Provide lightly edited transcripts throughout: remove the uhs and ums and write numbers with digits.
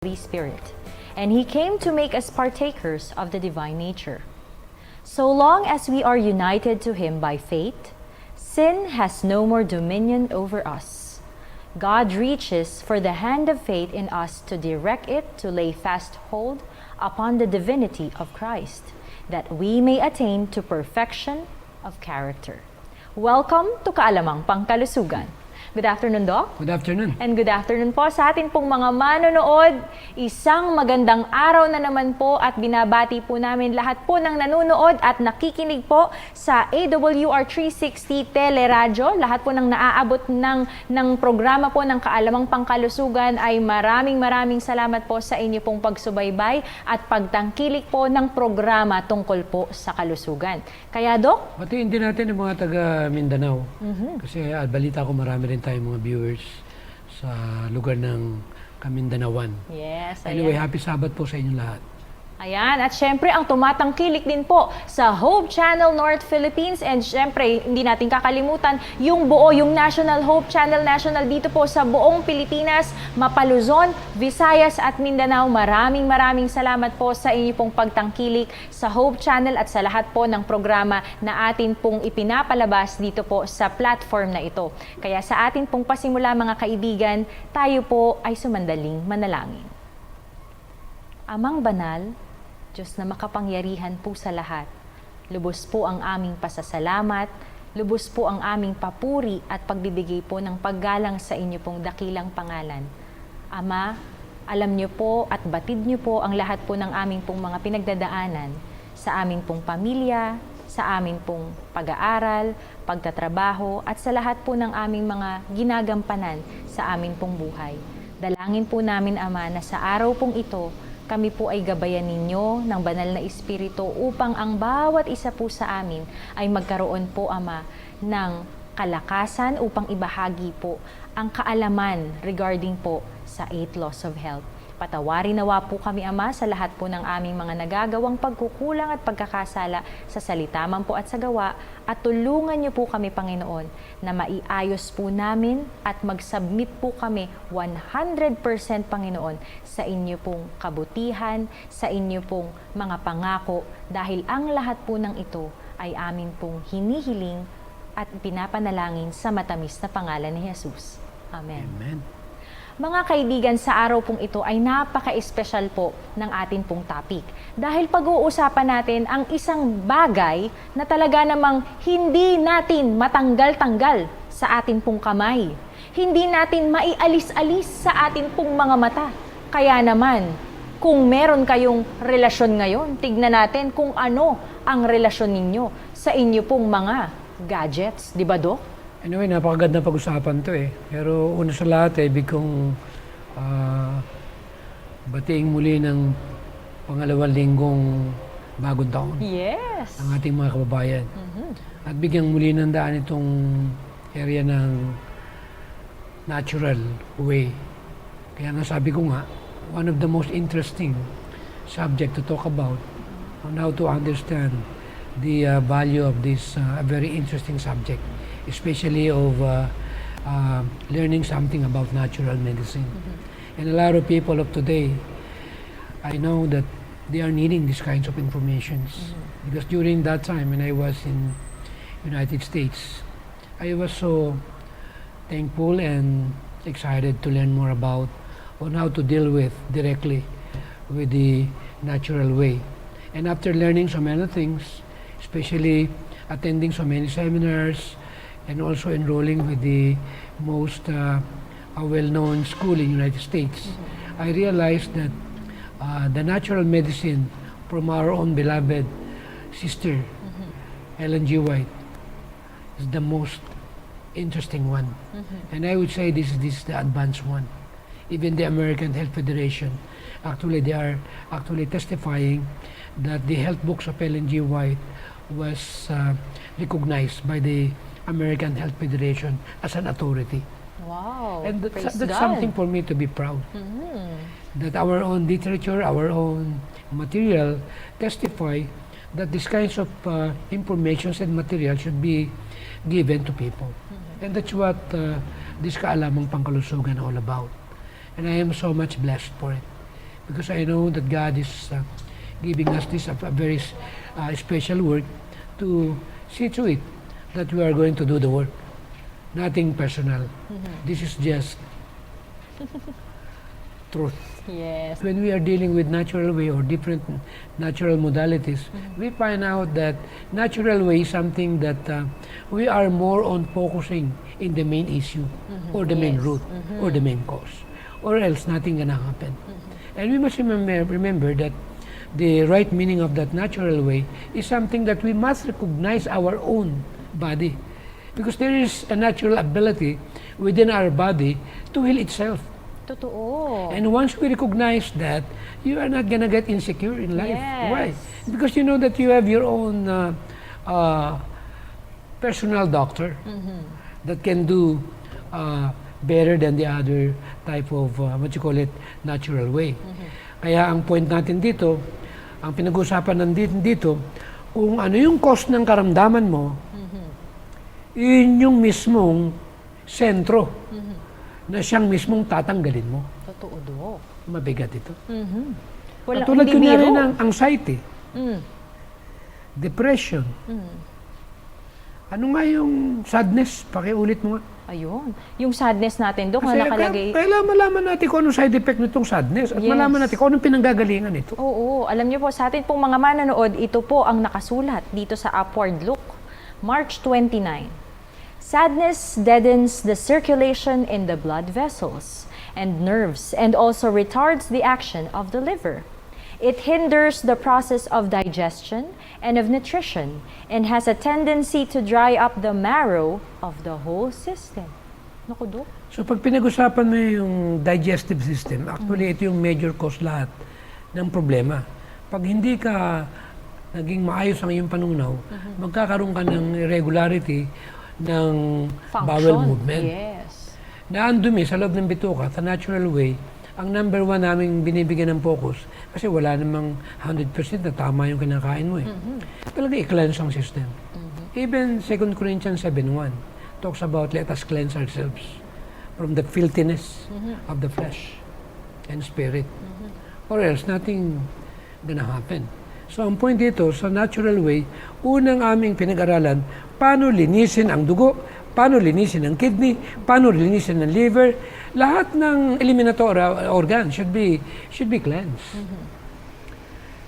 Holy Spirit, and He came to make us partakers of the divine nature. So long as we are united to Him by faith, sin has no more dominion over us. God reaches for the hand of faith in us to direct it to lay fast hold upon the divinity of Christ, that we may attain to perfection of character. Welcome to Kaalamang Pangkalusugan. Good afternoon, Doc. Good afternoon. And good afternoon po sa atin pong mga manonood. Isang magandang araw na naman po at binabati po namin lahat po ng nanonood at nakikinig po sa AWR 360 Teleradyo. Lahat po ng naaabot ng programa po ng Kaalamang Pangkalusugan ay maraming salamat po sa inyo pong pagsubaybay at pagtangkilik po ng programa tungkol po sa kalusugan. Kaya, Doc? Batiin din natin ang mga taga Mindanao. Kasi balita ko marami rin tayong mga viewers sa lugar ng Kamindanawan. Yes, Anyway, ayan. happy Sabbath po sa inyo lahat. Ayan, at syempre ang tumatangkilik din po sa Hope Channel North Philippines, and syempre hindi natin kakalimutan yung yung National Hope Channel National dito po sa buong Pilipinas, Mapaluzon, Visayas at Mindanao. Maraming salamat po sa inyo pong pagtangkilik sa Hope Channel at sa lahat po ng programa na atin pong ipinapalabas dito po sa platform na ito. Kaya sa atin pong pasimula, mga kaibigan, tayo po ay sumandaling manalangin. Amang banal, Diyos na makapangyarihan po sa lahat, lubos po ang aming pasasalamat, lubos po ang aming papuri at pagbibigay po ng paggalang sa inyo pong dakilang pangalan. Ama, alam niyo po at batid niyo po ang lahat po ng aming pong mga pinagdadaanan sa aming pong pamilya, sa aming pong pag-aaral, pagtatrabaho at sa lahat po ng aming mga ginagampanan sa aming pong buhay. Dalangin po namin, Ama, na sa araw pong ito, kami po ay gabayan ninyo ng banal na Espiritu upang ang bawat isa po sa amin ay magkaroon po, Ama, ng kalakasan upang ibahagi po ang kaalaman regarding po sa 8 laws of health. Patawarin nawa po kami, Ama, sa lahat po ng aming mga nagagawang pagkukulang at pagkakasala sa salita man po at sa gawa, at tulungan niyo po kami, Panginoon, na maiayos po namin at mag-submit po kami 100%, Panginoon, sa inyo pong kabutihan, sa inyo pong mga pangako, dahil ang lahat po ng ito ay amin pong hinihiling at pinapanalangin sa matamis na pangalan ni Jesus. Amen. Amen. Mga kaibigan, sa araw pong ito ay napaka-espesyal po ng atin pong topic. Dahil pag-uusapan natin ang isang bagay na talaga namang hindi natin matanggal-tanggal sa atin pong kamay. Hindi natin maialis-alis sa atin pong mga mata. Kaya naman, kung meron kayong relasyon ngayon, tignan natin kung ano ang relasyon ninyo sa inyo pong mga gadgets. Di ba, Dok? Anyway, napakaganda pag-usapan to eh. Pero una sa lahat, ibig kong batiin muli ng pangalawang linggong bagong taon Yes! ang ating mga kababayan. At bigyang muli ng daan itong area ng natural way. Kaya nga sabi ko nga, one of the most interesting subject to talk about on how to understand the value of this very interesting subject, especially of learning something about natural medicine. And a lot of people of today, I know that they are needing these kinds of informations. Because during that time when I was in United States, I was so thankful and excited to learn more about on how to deal with directly with the natural way. And after learning so many things, especially attending so many seminars and also enrolling with the most well-known school in the United States, I realized that the natural medicine from our own beloved sister, Ellen G. White, is the most interesting one. And I would say this is the advanced one. Even the American Health Federation, actually they are actually testifying that the health books of Ellen G. White was recognized by the American Health Federation as an authority. Wow! And Praise that's God. something for me to be proud. That our own literature, our own material testify that these kinds of informations and material should be given to people. And that's what this Kaalamang Pangkalusugan all about. And I am so much blessed for it. because I know that God is giving us this a very special work to see to it that we are going to do the work. Nothing personal. This is just truth. Yes. When we are dealing with natural way or different natural modalities, we find out that natural way is something that we are more on focusing in the main issue or the main Yes. root or the main cause, or else nothing gonna happen. And we must remember that the right meaning of that natural way is something that we must recognize our own body, because there is a natural ability within our body to heal itself. Totoo. And once we recognize that, you are not gonna get insecure in life. Yes. Why? Because you know that you have your own personal doctor that can do better than the other type of, natural way. Kaya ang point natin dito, ang pinag-usapan natin dito, kung ano yung cause ng karamdaman mo, yun yung mismong sentro na siyang mismong tatanggalin mo. Totoo, Dok. Mabigat ito. Wala, Katulad hindi kunyari biro. ng anxiety, Mm. depression. Ano nga yung sadness? Pakiulit mo nga. Ayun. Yung sadness natin, Dok, Kasi na nakalagay. kailangan malaman natin kung anong side effect nitong sadness at Yes. malaman natin kung anong pinanggagalingan nito. Oo, alam niyo po, sa atin pong mga manonood, ito po ang nakasulat dito sa Upward Look, March 29. Sadness deadens the circulation in the blood vessels and nerves and also retards the action of the liver. It hinders the process of digestion and of nutrition and has a tendency to dry up the marrow of the whole system. Naku, Dok. So pag pinag-usapan mo yung digestive system, actually ito yung major cause lahat ng problema. Pag hindi ka naging maayos ang iyong panunaw, magkakaroon ka ng irregularity ng bowel movement. Yes. Na ang dumi sa loob ng bituka, sa natural way, ang number one naming binibigyan ng focus, kasi wala namang 100% na tama yung kinakain mo eh. Talaga i-cleanse ang system. Even 2 Corinthians 7:1 talks about let us cleanse ourselves from the filthiness of the flesh and spirit. Or else nothing gonna happen. So ang point dito, sa natural way, unang aming pinag-aralan, paano linisin ang dugo, paano linisin ang kidney, paano linisin ang liver. Lahat ng eliminatory organ should be cleansed.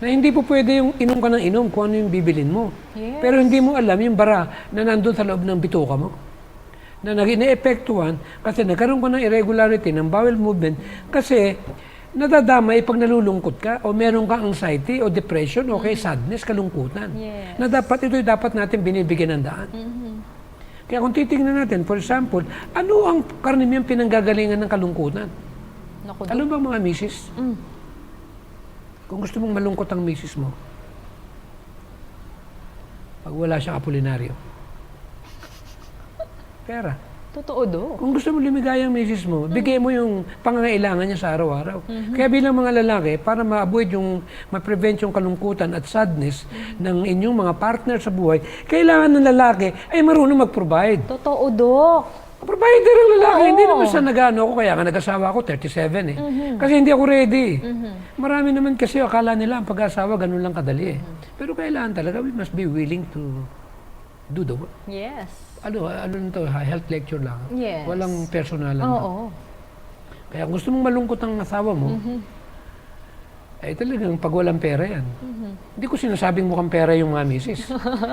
Na hindi po pwede yung inom ka ng inom kung ano yung bibilin mo. Yes. Pero hindi mo alam yung bara na nandun sa loob ng bituka mo. Na na-epektuhan kasi nagkaroon ka ng irregularity ng bowel movement kasi nadadamay pag nalulungkot ka o meron kang anxiety o depression o kaya sadness, kalungkutan. Yes. Na dapat natin binibigyan ng daan. Kaya kung titingnan natin, for example, ano ang karaniwang pinanggagalingan ng kalungkutan? Naku, Dok. Alam ba mga misis? Kung gusto mong malungkot ang misis mo, pag wala siyang apolinaryo, pera. Totoo, Dok. Kung gusto mo lumigaya ang misis mo, bigay mo yung pangangailangan niya sa araw-araw. Kaya bilang mga lalaki, para ma-avoid ma-prevent yung kalungkutan at sadness ng inyong mga partner sa buhay, kailangan ng lalaki ay marunong mag-provide. Totoo, Dok. Provider ang lalaki, Oo. hindi naman sa nag-ano ako, kaya nga nag-asawa ako, 37 eh. Kasi hindi ako ready. Marami naman kasi akala nila ang pag-asawa, ganun lang kadali eh. Pero kailangan talaga, we must be willing to do the work. Yes. Ano nito, health lecture lang. Yes. Walang personalan. Oo. Kaya kung gusto mong malungkot ang asawa mo, ay talagang pag walang pera yan. Hindi ko sinasabing mukhang pera yung mga misis.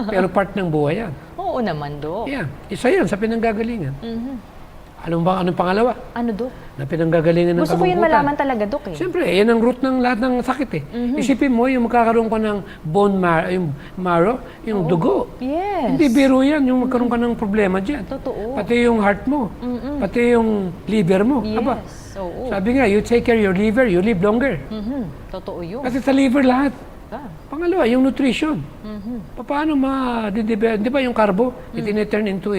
Pero part ng buhay yan. Oo naman, Dok. Yan. Isa yan sa pinanggagalingan. Anong pangalawa? Ano, Dok? Na pinanggagalingan ng Gusto ko yun kalungkutan. malaman talaga, Dok, eh. Siyempre, yan ang root ng lahat ng sakit eh. Isipin mo, yung magkakaroon ka ng bone marrow, yung marrow, yung dugo. Yes. Hindi biro yan, yung magkaroon ka ng problema dyan. Totoo. Pati yung heart mo, pati yung liver mo. Yes. Aba, Oo. sabi nga, you take care of your liver, you live longer. Totoo yun. Kasi sa liver lahat. Ah. Pangalawa, yung nutrition. Paano di ba yung carbo, it-turn into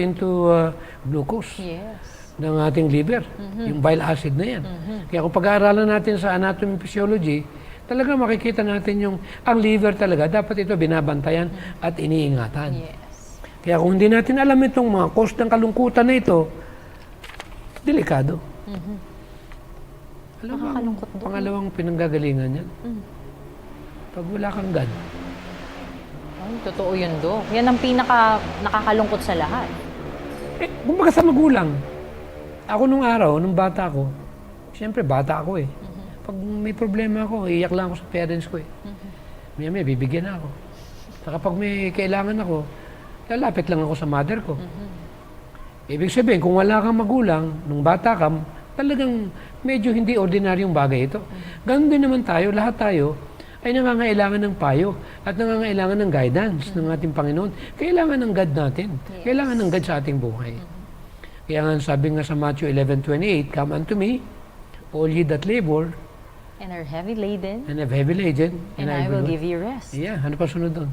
glucose Yes. ng ating liver, yung bile acid na yan. Kaya kung pag-aaralan natin sa anatomy and physiology, talaga makikita natin ang liver talaga, dapat ito binabantayan at iniingatan. Yes. Kaya kung hindi natin alam itong mga cause ng kalungkutan na ito, delikado. Alam mo, ang Nakakalungkot doon. pangalawang pinanggagalingan yan. Mm. Pag wala kang God, Ay, totoo yun, Dok. Yan ang nakakalungkot sa lahat. kumbaga sa magulang. Ako nung araw, nung bata ako, siyempre bata ako eh. Pag may problema ako, iyak lang ako sa parents ko eh. May bibigyan na ako. Saka pag may kailangan ako, lalapit lang ako sa mother ko. Ibig sabihin, kung wala kang magulang, nung bata ka, talagang medyo hindi ordinaryong bagay ito. Ganun din naman tayo, lahat tayo ay nangangailangan ng payo at nangangailangan ng guidance ng ating Panginoon. Kailangan ng God natin. Yes. Kailangan ng God sa ating buhay. Kaya nga sabi nga sa Matthew 11:28, "Come unto me, all ye that labor And are heavy laden, and have heavy laden, and I will give you rest. Yeah, ano pa sunod doon?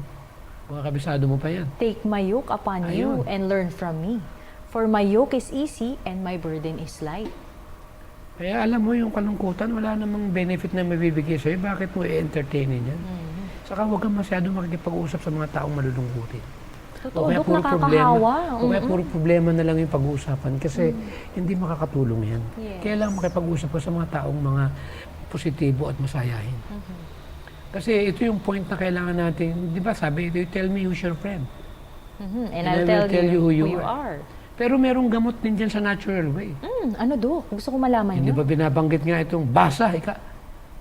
Mga kabisado mo pa yan. Take my yoke upon you Ayun. and learn from me. For my yoke is easy and my burden is light. Kaya alam mo yung kalungkutan, wala namang benefit na mabibigay sa'yo. Bakit mo i-entertainin yan? Saka huwag kang masyado makikipag-usap sa mga taong malulungkutin. Totoo, Dok, problema, nakakahawa. o kaya puro problema na lang yung pag-uusapan kasi hindi makakatulong yan. Yes. Kaya lang makipag-usap ka sa mga taong mga positibo at masayahin. Kasi ito yung point na kailangan natin, di ba sabi, you tell me who's your friend. And I I'll will tell you who you are. are. Pero merong gamot din dyan sa natural way. Ano, Dok? Gusto ko malaman Hindi yun. ba binabanggit nga itong basa, ika?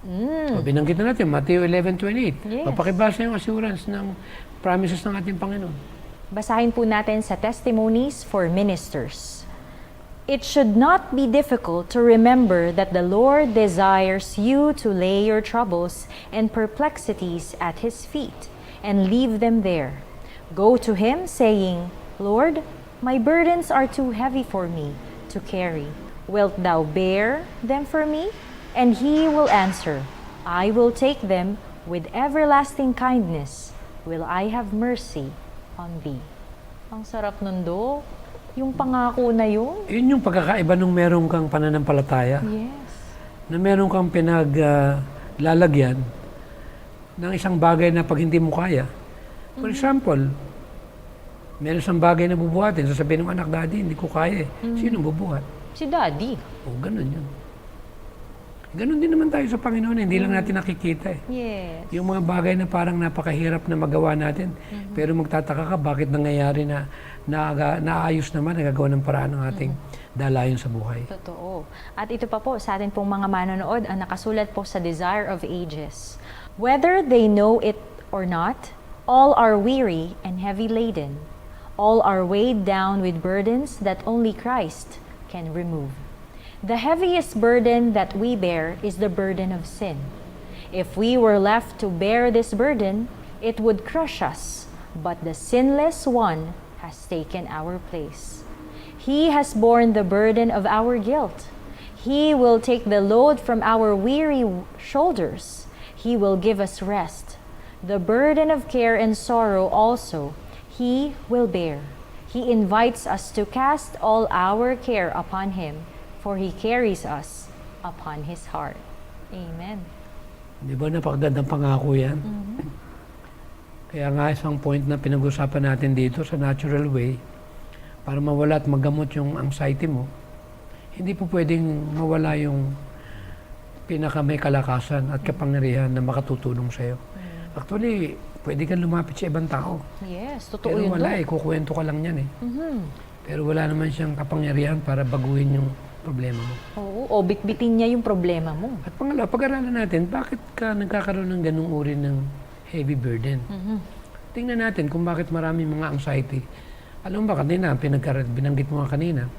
So, binanggit na natin, Matthew 11:28. Yes. Mapakibasa yung assurance ng promises ng ating Panginoon. Basahin po natin sa Testimonies for Ministers. It should not be difficult to remember that the Lord desires you to lay your troubles and perplexities at His feet and leave them there. Go to Him saying, Lord, my burdens are too heavy for me to carry. Wilt Thou bear them for me? And He will answer, I will take them with everlasting kindness. Will I have mercy on thee? Ang sarap nun, Dok. Yung pangako na yun. Yun yung pagkakaiba nung meron kang pananampalataya, Yes. na meron kang pinaglalagyan ng isang bagay na pag hindi mo kaya. For example, meron isang bagay na bubuhatin, sasabihin ng anak, Daddy, hindi ko kaya eh. Sino bubuhat? Si Daddy. O, ganun yun. Ganun din naman tayo sa Panginoon, hindi lang natin nakikita eh. Yes. Yung mga bagay na parang napakahirap na magawa natin, pero magtataka ka bakit nangyayari na naayos naman, nagagawa ng paraan ng ating dalayon sa buhay. Totoo. At ito pa po sa atin pong mga manonood ang nakasulat po sa Desire of Ages. Whether they know it or not, all are weary and heavy laden. All are weighed down with burdens that only Christ can remove. The heaviest burden that we bear is the burden of sin. If we were left to bear this burden, it would crush us, but the sinless one has taken our place. He has borne the burden of our guilt. He will take the load from our weary shoulders. He will give us rest. The burden of care and sorrow also He will bear. He invites us to cast all our care upon Him, for He carries us upon His heart. Amen. Di ba napakagandang pangako yan? Kaya nga isang point na pinag-usapan natin dito sa natural way, para mawala at magamot yung anxiety mo, hindi po pwedeng mawala yung may kalakasan at kapangyarihan na makatutulong sa'yo. Actually, pwede kang lumapit sa ibang tao. Yes, totoo Pero yun. wala Dok. eh, kukwento ka lang yan eh. Pero wala naman siyang kapangyarihan para baguhin yung problema mo. Oo, o bitbitin niya yung problema mo. At pangalawa, pag-aralan natin, bakit ka nagkakaroon ng ganung uri ng heavy burden? Tingnan natin kung bakit maraming mga anxiety. Alam mo ba kanina, binanggit mo nga kanina,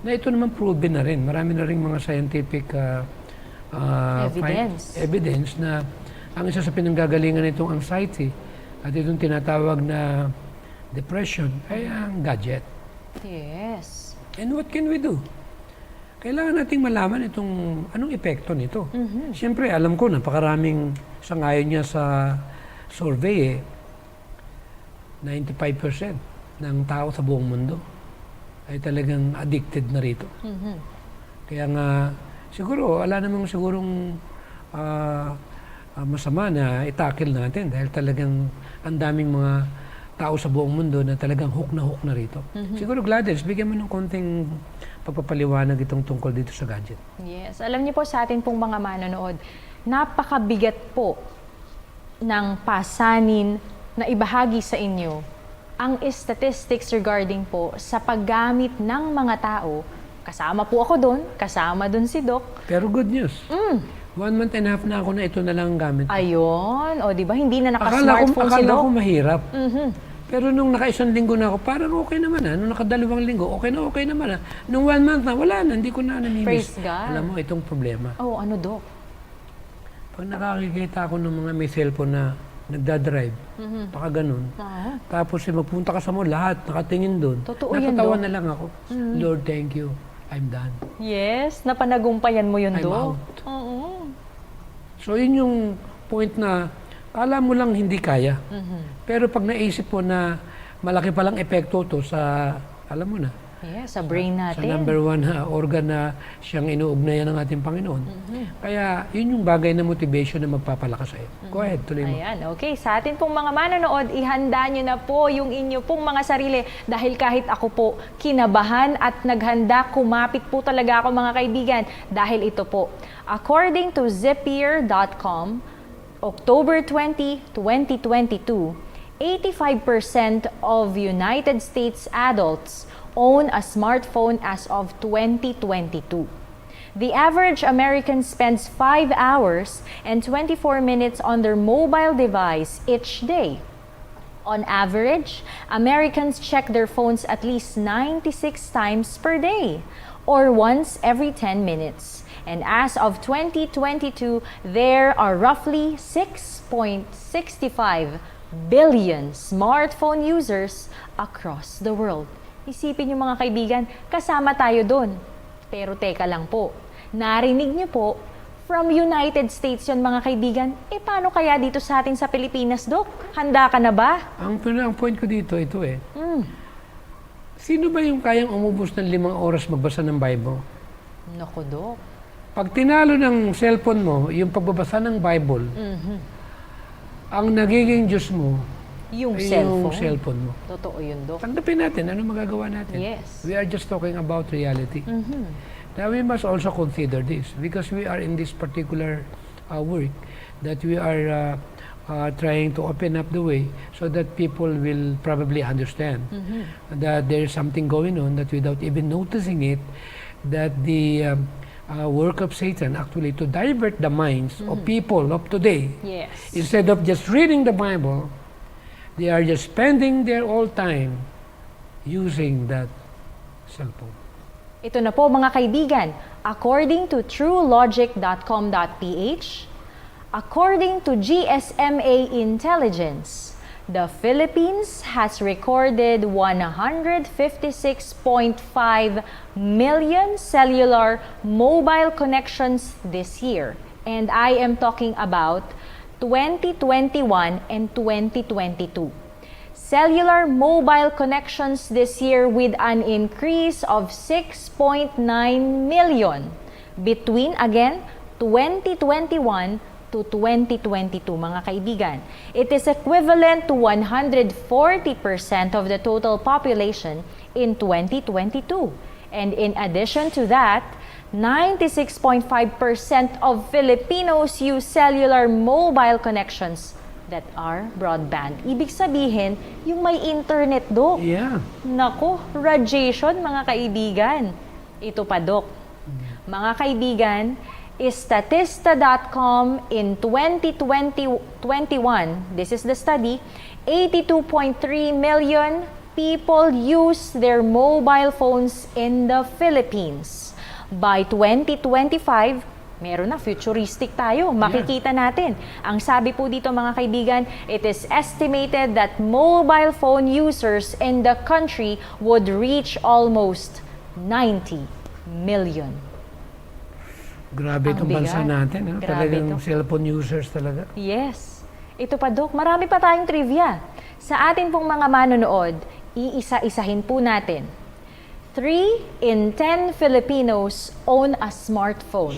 na ito naman proven na rin. Marami na rin mga scientific evidence na ang isa sa pinanggagalingan nitong anxiety at itong tinatawag na depression ay ang gadget. Yes. And what can we do? Kailangan nating malaman itong anong epekto nito. Siyempre, alam ko, napakaraming sangayon niya sa survey 95% ng tao sa buong mundo ay talagang addicted na rito. Kaya nga, siguro, wala namang sigurong masama na itakil natin dahil talagang ang daming mga tao sa buong mundo na talagang hook na rito. Siguro, Gladys, bigyan mo ng konting pagpapaliwanag itong tungkol dito sa gadget. Yes. Alam niyo po sa atin pong mga manonood, napakabigat po ng pasanin na ibahagi sa inyo ang statistics regarding po sa paggamit ng mga tao. Kasama po ako doon, kasama doon si Doc. Pero good news. 1 month and a half na ako na ito na lang ang gamit. Ayun. O, di ba? Hindi na naka-smartphone si Akala Doc. ko mahirap. Pero nung naka-isang linggo na ako, parang okay naman na. Nung naka-2 linggo, okay naman na. Nung 1 month na, wala na. Hindi ko na namimiss. Praise God. Alam mo, itong problema. Oh, ano, Doc? Pag nakakikita ako ng mga may cellphone na nagdadrive, baka ganun. Tapos magpunta ka sa mall, lahat nakatingin doon. Totoo yan, Natatawa Doc. na lang ako. Lord, thank you. I'm done. Yes, napanagumpayan mo yun, I'm Doc. out. Oo. So yun yung point na alam mo lang hindi kaya. Pero pag naisip mo na malaki palang epekto to sa, alam mo na, Yes, sa brain sa natin. number 1 organ na siyang inuugnayan ng ating Panginoon. Kaya yun yung bagay na motivation na magpapalakas sa'yo. Go ahead, tuloy mo. Ayan, okay. Sa atin pong mga manonood, ihanda nyo na po yung inyo pong mga sarili dahil kahit ako po kinabahan at naghanda, kumapit po talaga ako mga kaibigan dahil ito po. According to Zapier.com, October 20, 2022, 85% of United States adults own a smartphone as of 2022. The average American spends 5 hours and 24 minutes on their mobile device each day. On average, Americans check their phones at least 96 times per day, or once every 10 minutes. And as of 2022, there are roughly 6.65 billion smartphone users across the world. Isipin niyo mga kaibigan, kasama tayo doon. Pero teka lang po, narinig niyo po, from United States yon mga kaibigan, paano kaya dito sa atin sa Pilipinas, Doc? Handa ka na ba? Ang point ko dito, ito sino ba yung kayang umubos ng 5 oras magbasa ng Bible? Naku, Doc. Pag tinalo ng cellphone mo, yung pagbabasa ng Bible, ang nagiging Diyos mo, Yung ay cellphone. yung cellphone mo. Totoo yun, Doc. Tanggapin natin, ano magagawa natin? Yes. We are just talking about reality. Now, we must also consider this because we are in this particular work that we are trying to open up the way so that people will probably understand that there is something going on that without even noticing it, that the work of Satan actually to divert the minds of people of today. Yes. Instead of just reading the Bible, they are just spending their whole time using that cellphone. Ito na po mga kaibigan, according to truelogic.com.ph, according to GSMA Intelligence, the Philippines has recorded 156.5 million cellular mobile connections this year. And I am talking about 2021 and 2022. Cellular mobile connections this year with an increase of 6.9 million between, again, 2021 to 2022, mga kaibigan. It is equivalent to 140% of the total population in 2022. And in addition to that, 96.5% of Filipinos use cellular mobile connections that are broadband. Ibig sabihin, yung may internet, Doc. Yeah. Nako, radiation, mga kaibigan. Ito pa, Doc. Mga kaibigan, Statista.com in 2021, this is the study, 82.3 million people use their mobile phones in the Philippines. By 2025, meron na, futuristic tayo. Makikita natin. Ang sabi po dito mga kaibigan, it is estimated that mobile phone users in the country would reach almost 90 million. Grabe Ang itong bansa bigat. natin. Ano? Grabe Talagang ito. cellphone users talaga. Yes. Ito pa, Dok. Marami pa tayong trivia. Sa atin pong mga manonood, iisa-isahin po natin. 3 in 10 Filipinos own a smartphone.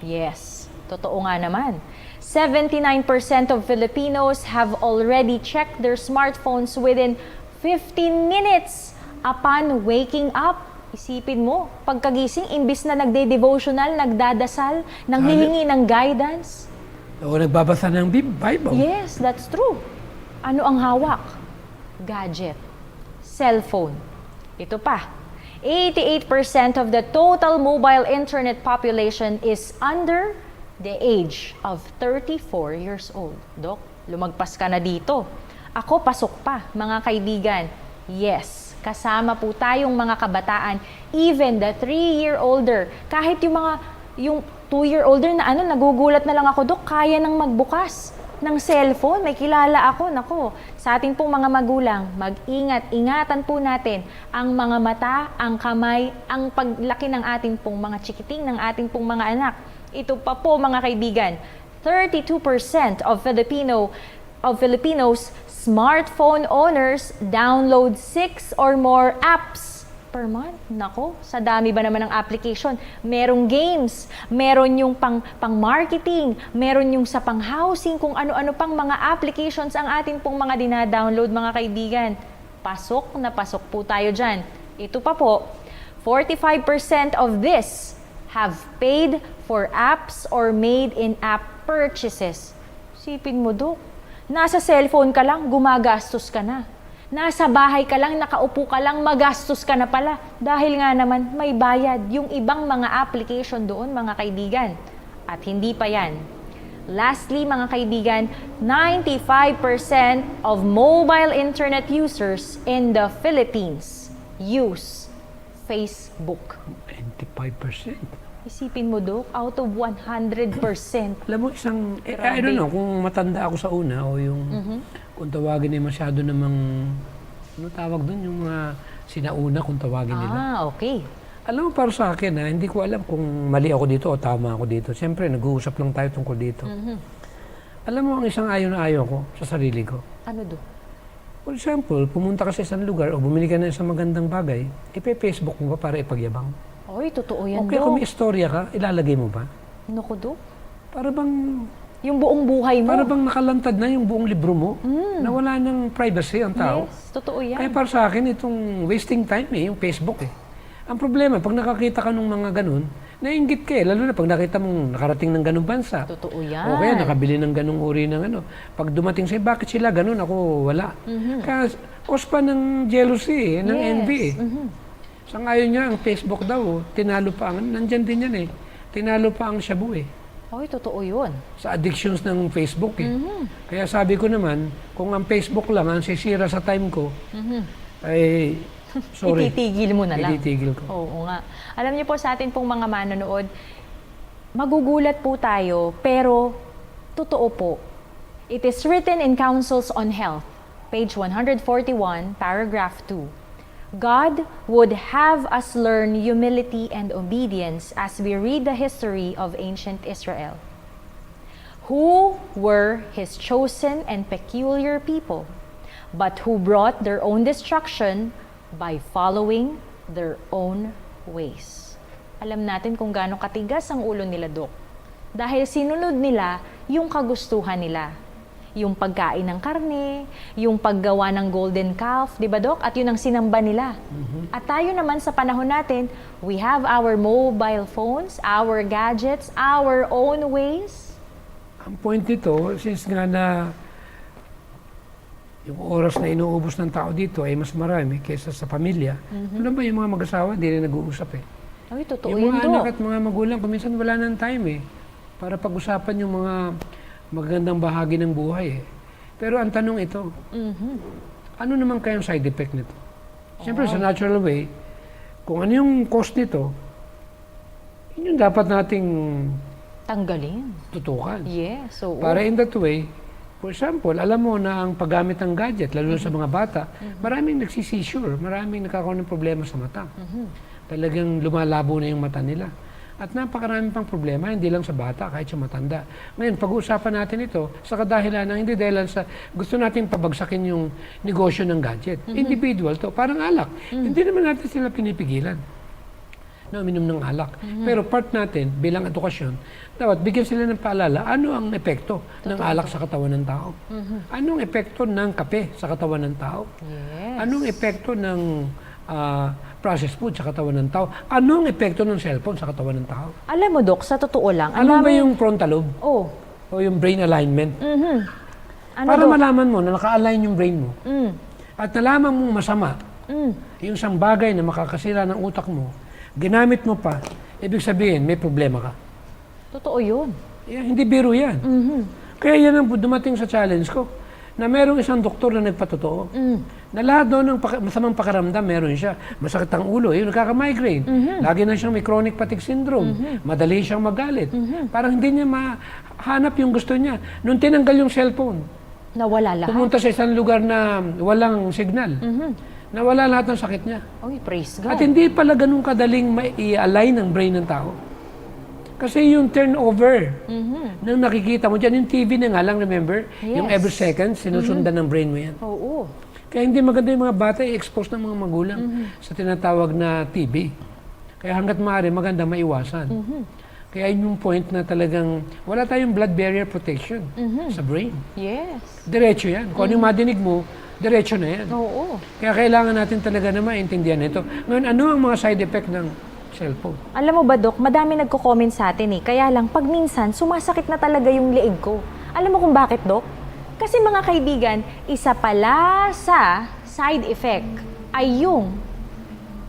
Yes, totoo nga naman. 79% of Filipinos have already checked their smartphones within 15 minutes upon waking up. Isipin mo, pagkagising, imbis na nagde-devotional, nagdadasal, nanghihingi ng guidance. O nagbabasa ng Bible. Yes, that's true. Ano ang hawak? Gadget. Cellphone. Ito pa. 88% of the total mobile internet population is under the age of 34 years old. Dok, lumagpas ka na dito. Ako, pasok pa, mga kaibigan. Yes, kasama po tayong mga kabataan, even the 3-year-older. Kahit yung 2-year-older na nagugulat na lang ako, Dok, kaya nang magbukas ng cellphone. May kilala ako, nako. Sa ating pong mga magulang, ingatan po natin ang mga mata, ang kamay, ang paglaki ng ating pong mga chikiting, ng ating pong mga anak. Ito pa po, mga kaibigan, 32% of Filipinos smartphone owners download 6 or more apps per month. Nako, sa dami ba naman ng application? Merong games, meron yung pang-marketing, meron yung sa pang-housing, kung ano-ano pang mga applications ang ating pong mga dinadownload, mga kaibigan. Pasok na pasok po tayo dyan. Ito pa po, 45% of this have paid for apps or made in-app purchases. Sipin mo, Dok, nasa cellphone ka lang, gumagastos ka na. Nasa bahay ka lang, nakaupo ka lang, magastos ka na pala. Dahil nga naman, may bayad yung ibang mga application doon, mga kaibigan. At hindi pa yan. Lastly, mga kaibigan, 95% of mobile internet users in the Philippines use Facebook. 95%. Isipin mo, Dok, out of 100%. Alam mo, I don't know, kung matanda ako sa una o yung, kung tawagin ay masyado namang, ano tawag doon, yung mga sinauna kung tawagin nila. Okay. Alam mo, para sa akin, hindi ko alam kung mali ako dito o tama ako dito. Siyempre, nag-uusap lang tayo tungkol dito. Alam mo, ang isang ayaw na ayaw ko sa sarili ko. Ano do? For example, pumunta ka sa isang lugar o bumili ka ng isang magandang bagay, ipe-Facebook mo ba para ipagyabang? Oy, totoo yan, Okay, Dok. kung may istorya ka, ilalagay mo ba? Naku, Dok. Para bang Yung buong buhay mo. Para bang nakalantad na yung buong libro mo, na wala ng privacy ang tao. Yes, totoo yan. Kaya para sa akin, itong wasting time yung Facebook Ang problema, pag nakakita ka ng mga ganun, naiinggit ka lalo na pag nakita mong nakarating ng ganung bansa. Totoo yan. O kaya nakabili ng ganung uri ng ano. Pag dumating sa'yo, bakit sila ganun? Ako wala. Kaya cause pa ng jealousy, ng envy Sang-ayon niya, ang Facebook daw, tinalo pa ang, nandyan din yan tinalo pa ang shabu Oy, totoo yun. sa addictions ng Facebook Kaya sabi ko naman, kung ang Facebook lang ang sisira sa time ko, ay sorry. Ititigil mo na lang. Ititigil ko. Oo nga. Alam niyo po sa atin pong mga manonood, magugulat po tayo, pero totoo po. It is written in Counsels on Health, page 141, paragraph 2. God would have us learn humility and obedience as we read the history of ancient Israel, who were His chosen and peculiar people, but who brought their own destruction by following their own ways. Alam natin kung gaano katigas ang ulo nila, Dok. Dahil sinunod nila yung kagustuhan nila. Yung pagkain ng karne, yung paggawa ng golden calf, di ba, Dok? At yun ang sinamba nila. At tayo naman sa panahon natin, we have our mobile phones, our gadgets, our own ways. Ang point nito, since nga na yung oras na inuubos ng tao dito ay mas marami kaysa sa pamilya, alam ba yung mga mag-asawa, hindi rin nag-uusap Ay, totoo Yung yun, mga Dok. anak at mga magulang, kuminsan wala nang time para pag-usapan yung mga magagandang bahagi ng buhay Pero ang tanong ito, ano naman kayang side effect nito? Siyempre, sa natural way, kung ano yung cost nito, yun yung dapat nating Tanggalin. tutukan. Yes. So, Para in that way, for example, alam mo na ang paggamit ng gadget, lalo na sa mga bata, maraming nagsisisure, maraming nagkakaroon ng problema sa mata. Talagang lumalabo na yung mata nila. At napakaraming pang problema, hindi lang sa bata, kahit sa matanda. Ngayon, pag-uusapan natin ito sa kadahilan ng hindi dahil sa gusto natin pabagsakin yung negosyo ng gadget. Individual to, parang alak. Hindi naman natin sila pinipigilan na uminom ng alak. Pero part natin, bilang edukasyon, dapat bigyan sila ng paalala, ano ang epekto ng alak sa katawan ng tao? Anong epekto ng kape sa katawan ng tao? yes. Anong epekto ng processed food sa katawan ng tao. Ano ang epekto ng cellphone sa katawan ng tao? Alam mo, Dok, sa totoo lang, ang Ano ba dami- yung frontal lobe? Oh, O yung brain alignment? ano, Para Dok? malaman mo na naka-align yung brain mo. Mm. At nalaman mong masama, Mm. yung isang bagay na makakasira ng utak mo, ginamit mo pa, ibig sabihin, may problema ka. Totoo yun. Hindi biro yan. Kaya yan ang dumating sa challenge ko, na merong isang doktor na nagpatotoo, na lahat doon ng masamang pakiramdam, meron siya. Masakit ang ulo, yung nakaka-migraine. Lagi na siyang may chronic fatigue syndrome. Madali siyang magalit. Parang hindi niya mahanap yung gusto niya. Nung tinanggal yung cellphone, Nawala lahat. pumunta sa isang lugar na walang signal. Nawala lahat ng sakit niya. Oy, praise At God. hindi pala ganun kadaling i-align ang brain ng tao. Kasi yung turnover nang nakikita mo dyan, yung TV na nga lang, remember? Yung Yes. every second, sinusundan ng brain mo yan. Oo. Kaya hindi maganda yung mga bata i-expose ng mga magulang sa tinatawag na TB. Kaya hanggat maaari, maganda maiwasan. Kaya yun yung point na talagang wala tayong blood barrier protection sa brain. Yes. Diretso yan. Kung ano yung madinig mo, diretso na yan. Oo. Kaya kailangan natin talaga na maintindihan ito. Ngayon, ano ang mga side effect ng cellphone? Alam mo ba, Dok, madami nagko-comment sa atin eh. Kaya lang, pag minsan, sumasakit na talaga yung leeg ko. Alam mo kung bakit, Dok? Kasi mga kaibigan, isa pala sa side effect ay yung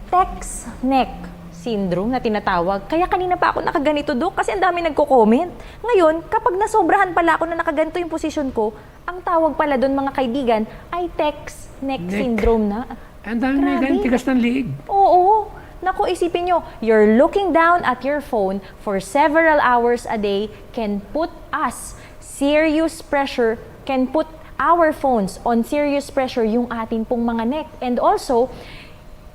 text neck syndrome na tinatawag. Kaya kanina pa ako nakaganito, Dok, kasi ang dami nagko-comment. Ngayon, kapag nasobrahan pala ako na nakaganito yung posisyon ko, ang tawag pala doon, mga kaibigan, ay text neck syndrome na. Ang dami may Grabe. ganyan, tigas ng liig. Oo. Naku, isipin nyo, you're looking down at your phone for several hours a day can put our phones on serious pressure yung atin pong mga neck. And also,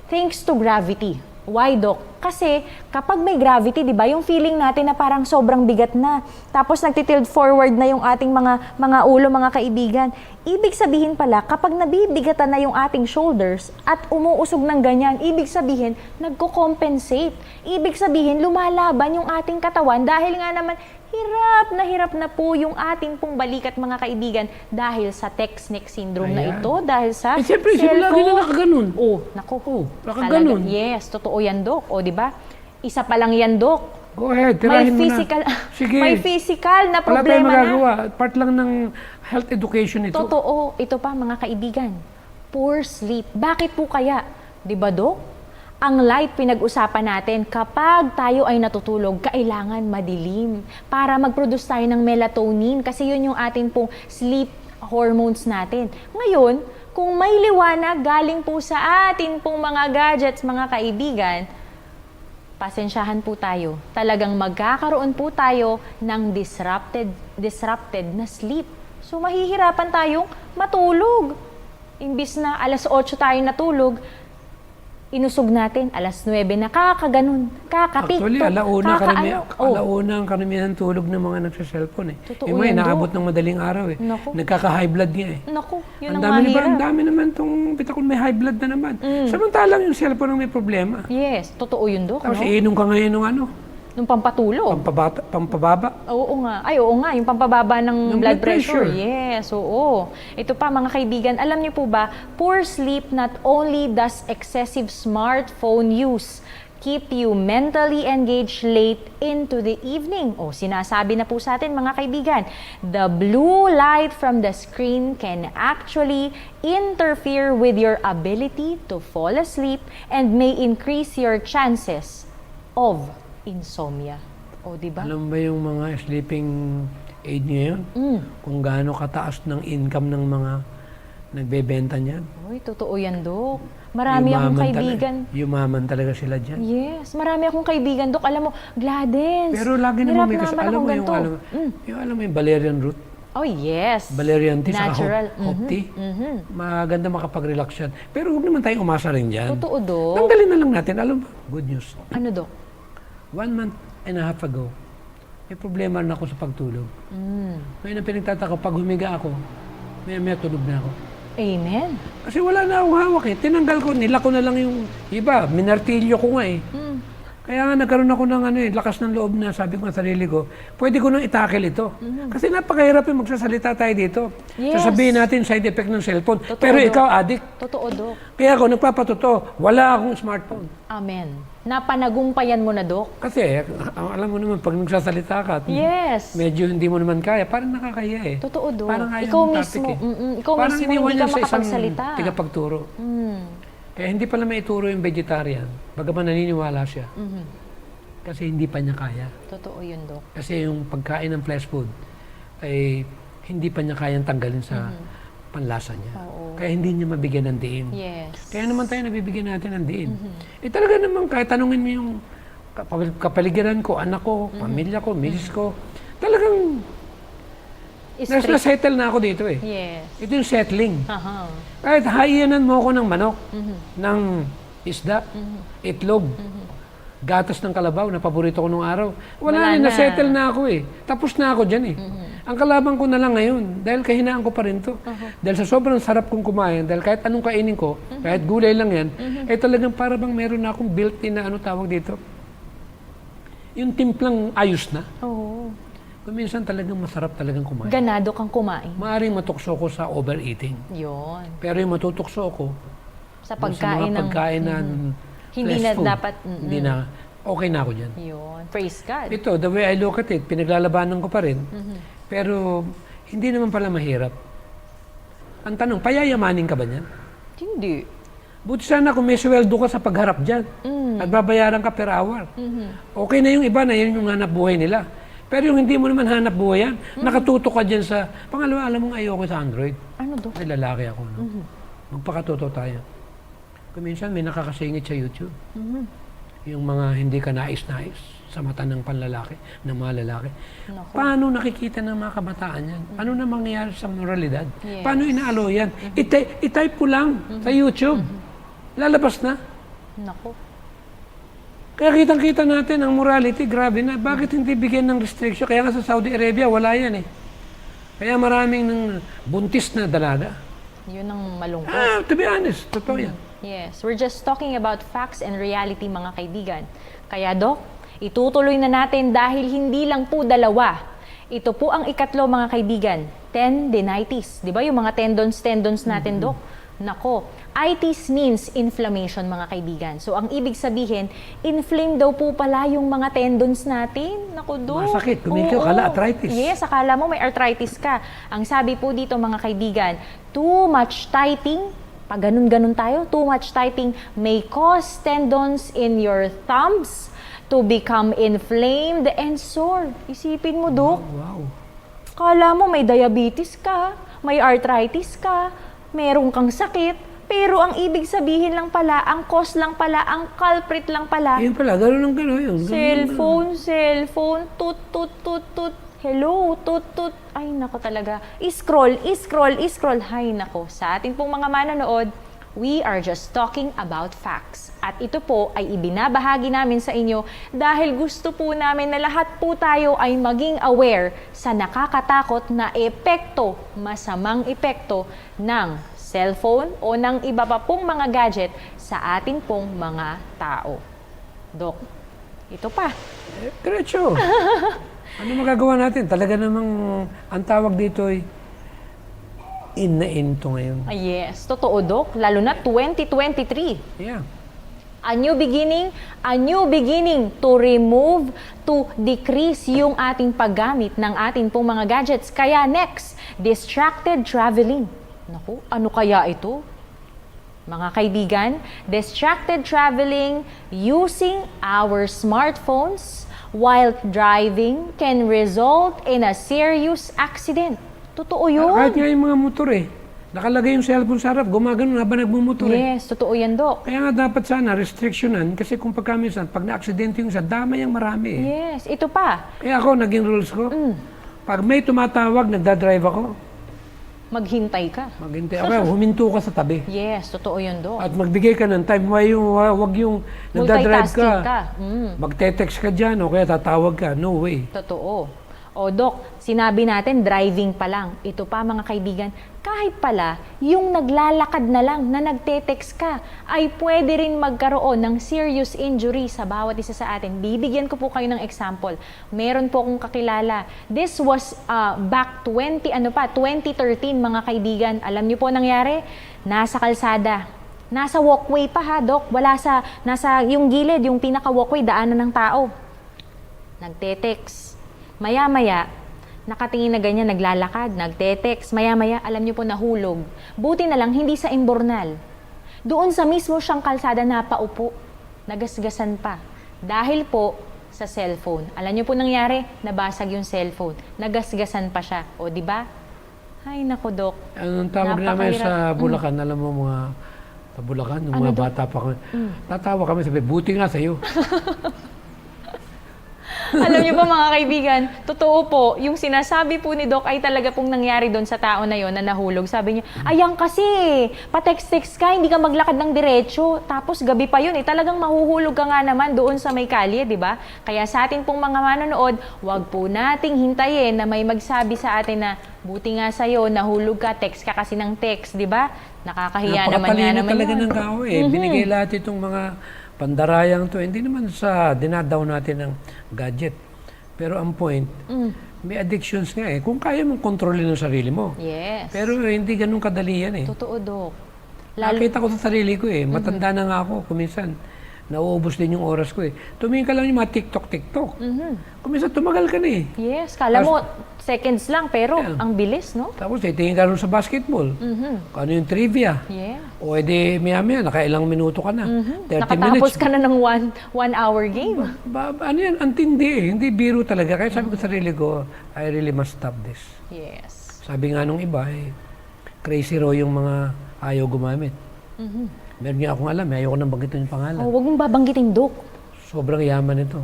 thanks to gravity. Why, Doc? Kasi kapag may gravity, di ba, yung feeling natin na parang sobrang bigat na. Tapos nagtitilt forward na yung ating mga ulo, mga kaibigan. Ibig sabihin pala, kapag nabibigatan na yung ating shoulders at umuusog ng ganyan, ibig sabihin, nagko-compensate. Ibig sabihin, lumalaban yung ating katawan dahil nga naman, hirap na po yung ating pong balikat, mga kaibigan, dahil sa text neck syndrome na Ayan. ito, dahil sa Eh, siyempre, sila lagi na nakaganon. Oh, naku. Oh, nakaganon. Yes, totoo yan, Dok. O, di ba? Isa pa lang yan, Dok. Go ahead, May tirahin mo physical, na. Sige. may physical na Wala tayong problema na. magagawa. Part lang ng health education ito. Totoo. Ito pa, mga kaibigan. Poor sleep. Bakit po kaya? Di ba, Dok? Ang light pinag-usapan natin, kapag tayo ay natutulog, kailangan madilim para mag-produce tayo ng melatonin kasi yun yung ating pong sleep hormones natin. Ngayon, kung may liwanag galing po sa atin pong mga gadgets, mga kaibigan, pasensyahan po tayo. Talagang magkakaroon po tayo ng disrupted na sleep. So mahihirapan tayong matulog. Imbis na alas 8 tayo natulog, inusog natin, alas 9 na, kakaganon, kakapik. Actually, alauna Oh. ang karamihan tulog ng mga nagsa-cellphone eh. Totoo Yung mga yan, inaabot Dok. ng madaling araw eh. Naku. Nagkaka-high blood nga eh. Naku, yun Ang ang dami mahirap. ang dami naman itong bitakon may high blood na naman. Samantalang yung cellphone ang may problema. Yes, totoo yun, Dok. Tapos No? iinom ka ngayon ng ano, Nung pampatulog. pampababa. Oo nga. Ay, oo nga. Yung pampababa ng Ng blood blood pressure. pressure. Yes, oo. Ito pa, mga kaibigan, alam niyo po ba, poor sleep not only does excessive smartphone use keep you mentally engaged late into the evening. O, sinasabi na po sa atin, mga kaibigan, the blue light from the screen can actually interfere with your ability to fall asleep and may increase your chances of insomnia. O, di ba? Alam ba yung mga sleeping aid ngayon? Kung gaano kataas ng income ng mga nagbebenta niyan? Uy, totoo yan, Dok. Marami akong kaibigan. Yumaman talaga sila dyan. Yes, marami akong kaibigan, Dok. Alam mo, Gladys. Pero lagi naman may hirap naman alam akong mo yung, ganito. alam mo yung valerian root? Oh, yes. Valerian tea, Natural. saka hop tea. Maganda makapag-relax yan. Pero huwag naman tayong umasa rin dyan. Totoo, Dok. Tanggalin na lang natin. Alam mo, good news. Ano, Dok? 1 month and a half ago, may problema na ako sa pagtulog. Ngayon ang pinagtataka, pag humiga ako, may tulog na ako. Amen. Kasi wala na akong hawak eh. Tinanggal ko, nila ko na lang yung iba. Minartilyo ko nga eh. Kaya nga nagkaroon ako ng lakas ng loob na sabi ko sa sarili ko, pwede ko nang itakil ito. Kasi napakahirap yung magsasalita tayo dito. Yes. Sasabihin natin side effect ng cellphone. Totoo, Pero Dok. ikaw, addict. Totoo, Dok. Kaya ako nagpapatotoo, wala akong smartphone. Amen. Napanagumpayan mo na, Dok. Kasi alam mo naman, pag nagsasalita ka, Yes. medyo hindi mo naman kaya, parang nakakahiya eh. Totoo, Dok. Parang ayaw Ikaw mong mismo, topic ikaw Parang mismo iniwan hindi niya ka sa isang makapagsalita. tigapagturo. Mm. Kaya hindi pala maituro yung vegetarian, bagaman naniniwala siya. Kasi hindi pa niya kaya. Totoo yun, Dok. Kasi yung pagkain ng flesh food ay hindi pa niya kayang tanggalin sa panlasa niya. Oo. Kaya hindi niya mabigyan ng diin. Yes. Kaya naman tayo nabibigyan natin ng diin. Eh talaga naman, kahit tanungin mo yung kapaligiran ko, anak ko, pamilya ko, misis ko, talagang Strict. nasettle na ako dito eh. Yes. Ito yung settling. Aha. Kahit haiyanan mo ako ng manok, ng isda, itlog, gatas ng kalabaw na paborito ko nung araw. Wala Wala na. na-settle na ako eh. Tapos na ako dyan eh. Ang kalaban ko na lang ngayon, dahil kahinaan ko pa rin to. Dahil sa sobrang sarap kong kumain, dahil kahit anong kainin ko, kahit gulay lang yan, eh talagang para bang meron na akong built-in na tawag dito. Yung timplang ayos na. Oo. Kung minsan talagang masarap talagang kumain. Ganado kang kumain. Maaring matukso ko sa overeating. Yun. Pero yung matutukso ko, Sa dun sa pagkain mga ng... pagkain na Hindi flesh na food, dapat... hindi na, okay na ako dyan. Yun. Praise God. Ito, the way I look at it, pinaglalabanan ko pa rin. Pero hindi naman pala mahirap. Ang tanong, payayamanin ka ba niyan? Hindi. Buti sana kung may sweldo ka sa pagharap dyan at babayaran ka per hour. Okay na yung iba na yun yung hanap buhay nila. Pero yung hindi mo naman hanap buhay yan, nakatutok ka dyan sa... Pangalawa, alam mong ayoko sa Android. Ano, Dok? Ay, lalaki ako. No? Magpakatuto tayo. Kung minsan may nakakasingit sa YouTube. Yung mga hindi ka nais-nais sa mata ng panlalaki, ng mga lalaki. Naku. Paano nakikita ng mga kabataan yan? Ano na mangyayari sa moralidad? Yes. Paano inaalo yan? I-type ko lang sa YouTube. Lalabas na. Naku. Kaya kitang-kita natin ang morality, grabe na. Bakit hindi bigyan ng restriction? Kaya nga sa Saudi Arabia, wala yan eh. Kaya maraming ng buntis na dalaga. Yun ang malungkot. To be honest, totoo yan. Yes, we're just talking about facts and reality, mga kaibigan. Kaya, Dok, itutuloy na natin dahil hindi lang po dalawa. Ito po ang ikatlo, mga kaibigan, tendinitis. Di ba yung mga tendons natin, Dok? Nako, itis means inflammation, mga kaibigan. So, ang ibig sabihin, inflamed daw po pala yung mga tendons natin. Nako, Dok. Masakit, kumikil, Oo. akala arthritis. Yes, akala mo may arthritis ka. Ang sabi po dito, mga kaibigan, too much tightening, pag ganun-ganun tayo, too much tightening may cause tendons in your thumbs to become inflamed and sore. Isipin mo, Dok. Wow. Kala mo may diabetes ka, may arthritis ka, meron kang sakit, pero ang ibig sabihin lang pala, ang cause lang pala, ang culprit lang pala, Yun pala, gano'n lang gano'n yun. cellphone, tut. Hello, tut. Ay, nako talaga. Scroll. Hay, nako. Sa ating pong mga manonood, we are just talking about facts. At ito po ay ibinabahagi namin sa inyo dahil gusto po namin na lahat po tayo ay maging aware sa nakakatakot na epekto, masamang epekto ng cellphone o ng iba pa pong mga gadget sa ating pong mga tao. Dok, ito pa. Diretso. Ano magagawa natin? Talaga namang ang tawag dito ay in na in to ngayon. Yes, totoo, Dok. Lalo na 2023. Yeah. A new beginning to remove, to decrease yung ating paggamit ng ating pong mga gadgets. Kaya next, distracted traveling. Naku, ano kaya ito? Mga kaibigan, distracted traveling using our smartphones while driving can result in a serious accident. Totoo yun. Kahit nga yung mga motor eh. Nakalagay yung cellphone sa harap, gumagano habang nagmumotor eh. Yes, totoo yan, Dok. Kaya nga dapat sana restrictionan kasi kung pagkamisan, pag na-aksidente yung isa, damay ang marami eh. Yes, ito pa. Kaya ako, naging rules ko, pag may tumatawag, nagdadrive ako, Maghintay ka. maghintay ako, huminto ka sa tabi. Yes, totoo yun, Dok. At magbigay ka ng time, wag yung nagdadrive Multitasking ka. ka. Magte-text ka dyan o kaya tatawag ka, no way. Totoo. O Dok, sinabi natin driving pa lang. Ito pa mga kaibigan, kahit pala yung naglalakad na lang na nagte-text ka ay pwede rin magkaroon ng serious injury sa bawat isa sa atin. Bibigyan ko po kayo ng example. Meron po akong kakilala. This was back 2013 mga kaibigan. Alam niyo po nangyari? Nasa kalsada. Nasa walkway pa ha, Dok. Nasa yung gilid, yung pinaka-walkway, daanan ng tao. Nagte-text. Maya-maya, nakatingin na ganyan, naglalakad, nagte-text. Maya-maya, alam niyo po, nahulog. Buti na lang, hindi sa imbornal. Doon sa mismo siyang kalsada na paupo, nagasgasan pa. Dahil po sa cellphone. Alam niyo po nangyari, nabasag yung cellphone. Nagasgasan pa siya. O, di ba? Ay, naku, Dok. Anong tawag namin sa Bulacan, alam mo mga sa Bulacan, nung mga bata pa kami. Tatawa kami, sabi, buti nga sa'yo. Alam niyo ba mga kaibigan, totoo po, yung sinasabi po ni Doc ay talaga pong nangyari doon sa tao na yon na nahulog. Sabi niya, ayan kasi, pa-text-text ka, hindi ka maglakad ng diretso. Tapos gabi pa yun, talagang mahuhulog ka nga naman doon sa may kalye, di ba? Kaya sa atin pong mga manonood, wag po nating hintayin na may magsabi sa atin na, buti nga sa'yo, nahulog ka, text ka kasi ng text, di ba? Nakakahiya naman nga naman talaga yun. ng tao eh. Binigay lahat itong mga pandarayang to. Hindi naman sa dinadaw natin ng gadget. Pero ang point, may addictions nga eh. Kung kaya mong kontrolin ang sarili mo. Yes. Pero hindi ganun kadali yan eh. Totoo, Doc. Nakita ko sa sarili ko eh. Matanda na nga ako. Kuminsan, nauubos din yung oras ko eh. Tumingin ka lang yung mga TikTok. Kuminsan, tumagal ka na eh. Yes, kala mo, seconds lang, pero ang bilis, no? Tapos tingin ka rin sa basketball. Kung ano yung trivia. Yeah. O edi maya-maya, nakailang minuto ka na. 30 Nakatapos minutes. ka na ng one hour game. Ano yan? Antindi eh. Hindi biro talaga. Kaya sabi ko sa sarili ko, I really must stop this. Yes. Sabi nga nung iba, eh, crazy raw yung mga ayaw gumamit. Meron nga akong alam, ayaw ko nang banggitin yung pangalan. Oh, wag mong babanggitin, Doc. Sobrang yaman ito.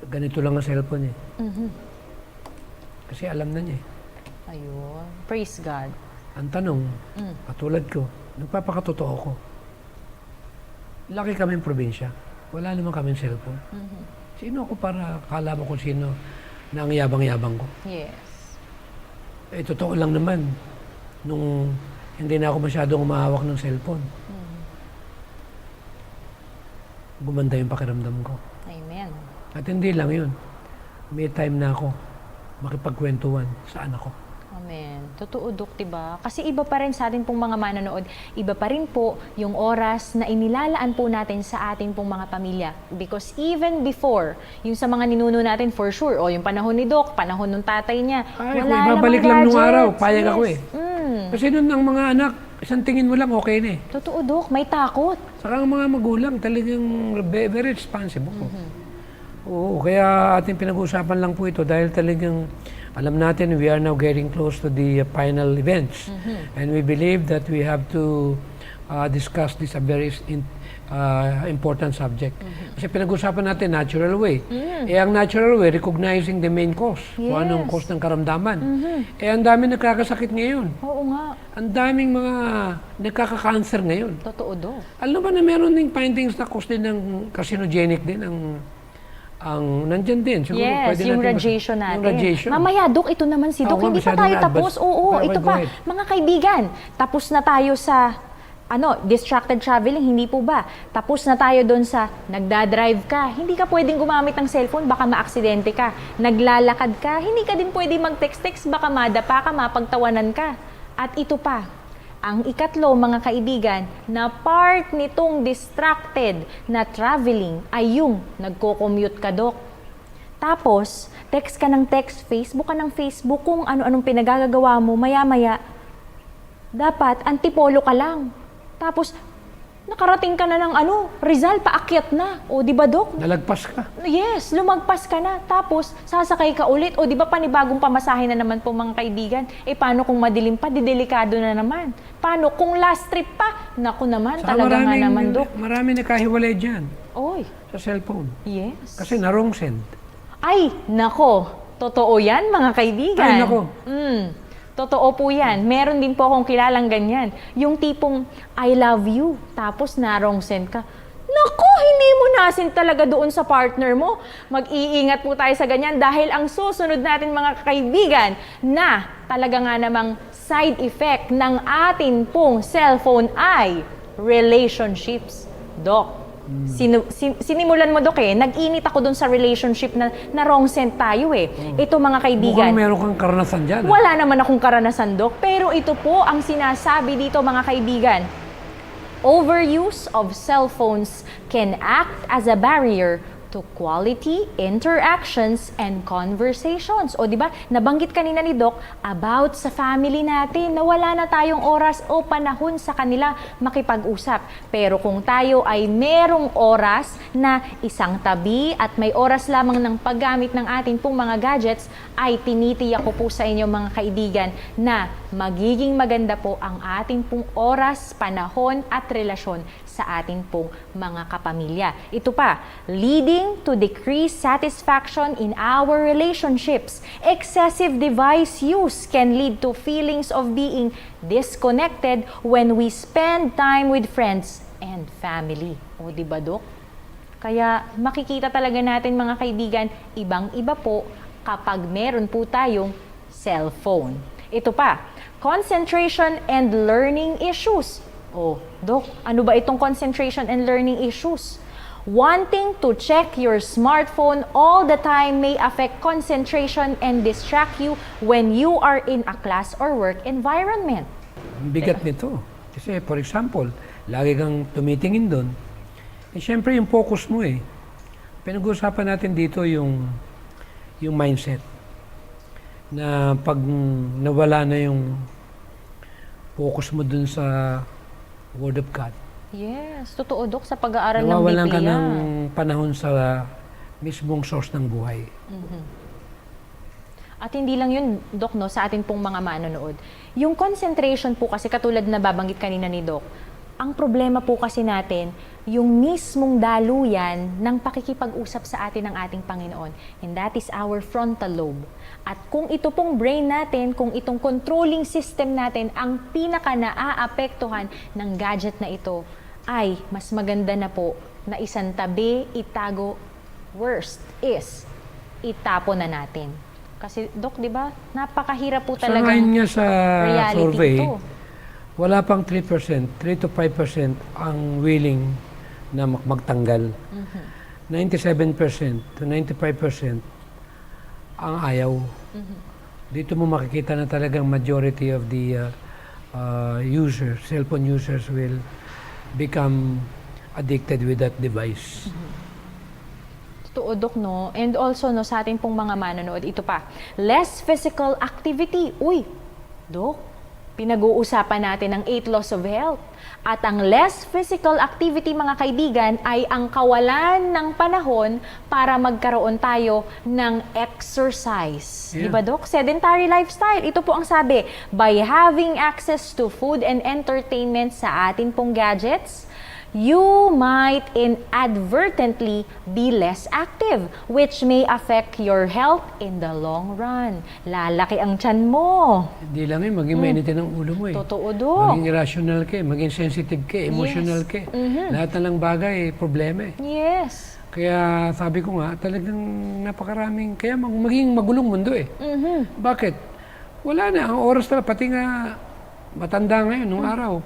Ganito lang ang cellphone eh. Kasi alam na niya eh. Ayun. Praise God. Ang tanong, katulad ko, nagpapakatotoo ko. Laki kaming probinsya. Wala naman kaming cellphone. Sino ako para kala mo kung sino na ang yabang-yabang ko? Yes. Eh, totoo lang naman. Nung hindi na ako masyadong umahawak ng cellphone. Gumanda yung pakiramdam ko. Amen. At hindi lang yun. May time na ako makipagkwentuhan sa anak ko. Amen. Totoo, Dok, diba? Kasi iba pa rin sa atin pong mga manonood, iba pa rin po yung oras na inilalaan po natin sa ating pong mga pamilya. Because even before, yung sa mga ninuno natin, for sure, o yung panahon ni Doc, panahon ng tatay niya, Ay, wala kung namang ibabalik lang nung gadgets. araw, payag ako eh. Mm. Kasi nun ang mga anak, isang tingin mo lang okay na eh. Totoo, Doc, may takot. Saka ang mga magulang talagang very responsible. Oo, kaya ating pinag-uusapan lang po ito dahil talagang alam natin we are now getting close to the final events. And we believe that we have to discuss this a very important subject. Kasi pinag-uusapan natin natural way. Eh ang natural way, recognizing the main cause. Kung anong cause ng karamdaman. Eh ang dami nagkakasakit ngayon. Oo nga. Ang daming mga nagkaka-cancer ngayon. Totoo, Doc. Alam ba na meron ding findings na cause din ng carcinogenic din ang nandyan din. Siguro, Yes, pwede yung natin radiation natin. Yung radiation. Mamaya, Dok, ito naman si Dok. Ako, Hindi pa masyadong tayo na-advance. tapos. Oo, Go ito pa. ahead. Mga kaibigan, tapos na tayo sa distracted traveling, hindi po ba? Tapos na tayo doon sa nagdadrive ka. Hindi ka pwedeng gumamit ng cellphone, baka maaksidente ka. Naglalakad ka, hindi ka din pwedeng mag-text-text, baka madapa ka, mapagtawanan ka. At ito pa, ang ikatlo, mga kaibigan, na part nitong distracted na traveling ay yung nagko-commute ka, Dok. Tapos, text ka ng text, Facebook ka ng Facebook, kung ano-anong pinagagagawa mo, maya-maya, dapat antipolo ka lang. Tapos, nakarating ka na ng Rizal, paakyat na. O, di ba, Dok? Nalagpas ka. Yes, lumagpas ka na. Tapos, sasakay ka ulit. O, di ba, panibagong pamasahe na naman po, mga kaibigan. Eh, paano kung madilim pa? Didelikado na naman. Paano kung last trip pa? Naku naman, Saka talaga nga naman, Dok. Marami nakahiwalay dyan Oy, sa cellphone. yes. Kasi na-wrong send. Ay, nako. Totoo yan, mga kaibigan. Ay, nako. Totoo po yan. Meron din po akong kilalang ganyan. Yung tipong, I love you, tapos na wrong send ka. Naku, hindi mo nasin talaga doon sa partner mo. Mag-iingat po tayo sa ganyan dahil ang susunod natin mga kaibigan na talaga nga namang side effect ng atin pong cellphone ay relationships. Dok, sinimulan mo, Dok, nag-init ako doon sa relationship na wrong scent tayo Ito mga kaibigan. Mukhang meron kang karanasan dyan. Wala naman akong karanasan, Dok. Pero ito po ang sinasabi dito mga kaibigan. Overuse of cell phones can act as a barrier to quality interactions and conversations. O di ba? Nabanggit kanina ni Doc about sa family natin na wala na tayong oras o panahon sa kanila makipag-usap. Pero kung tayo ay merong oras na isang tabi at may oras lamang ng paggamit ng atin pong mga gadgets, ay tinitiyak ko po sa inyo mga kaibigan na magiging maganda po ang ating pong oras, panahon at relasyon sa ating pong mga kapamilya. Ito pa, leading to decreased satisfaction in our relationships. Excessive device use can lead to feelings of being disconnected when we spend time with friends and family. O di ba, Dok? Kaya makikita talaga natin mga kaibigan, ibang-iba po kapag meron po tayong cellphone. Ito pa, concentration and learning issues. Oh, Dok, ano ba itong concentration and learning issues? Wanting to check your smartphone all the time may affect concentration and distract you when you are in a class or work environment. Ang bigat nito. Kasi for example, lagi kang tumitingin doon. Siyempre yung focus mo Pinag-uusapan natin dito yung mindset. Na pag nawala na yung focus mo dun sa Word of God. Yes, totoo, Dok, sa pag-aaral ng Nawawalan Biblia. ka ng panahon sa mismong source ng buhay. At hindi lang yun, Dok, no, sa atin pong mga manonood. Yung concentration po kasi katulad na babanggit kanina ni Dok, ang problema po kasi natin, yung mismong daluyan ng pakikipag-usap sa atin ng ating Panginoon. And that is our frontal lobe. At kung ito pong brain natin, kung itong controlling system natin, ang pinaka naaapektuhan ng gadget na ito, ay mas maganda na po na isantabi, itago, worst is, itapo na natin. Kasi, Dok, di ba, napakahirap po talaga Sa ngayon nga sa reality survey, ito. wala pang 3%, 3 to 5% ang willing na magtanggal. 97% to 95% ang ayaw. Dito mo makikita na talagang majority of the users, cellphone users will become addicted with that device. Totoo, Dok, no? And also, no, sa atin pong mga manonood, ito pa, less physical activity. Uy, Dok, pinag-uusapan natin ang 8 laws of health. At ang less physical activity, mga kaibigan, ay ang kawalan ng panahon para magkaroon tayo ng exercise. Yeah. Di ba, Dok? Sedentary lifestyle. Ito po ang sabi, by having access to food and entertainment sa atin pong gadgets, you might inadvertently be less active, which may affect your health in the long run. Lalaki ang tiyan mo. Hindi lang maging mainitin ang ulo mo Totoo, Dok. Maging irrational ka maging sensitive ka, emotional ka. Lahat na lang bagay, problema Yes. Kaya sabi ko nga, talagang napakaraming, kaya maging magulong mundo Bakit? Wala na, ang oras na, pati nga matanda ngayon, nung araw.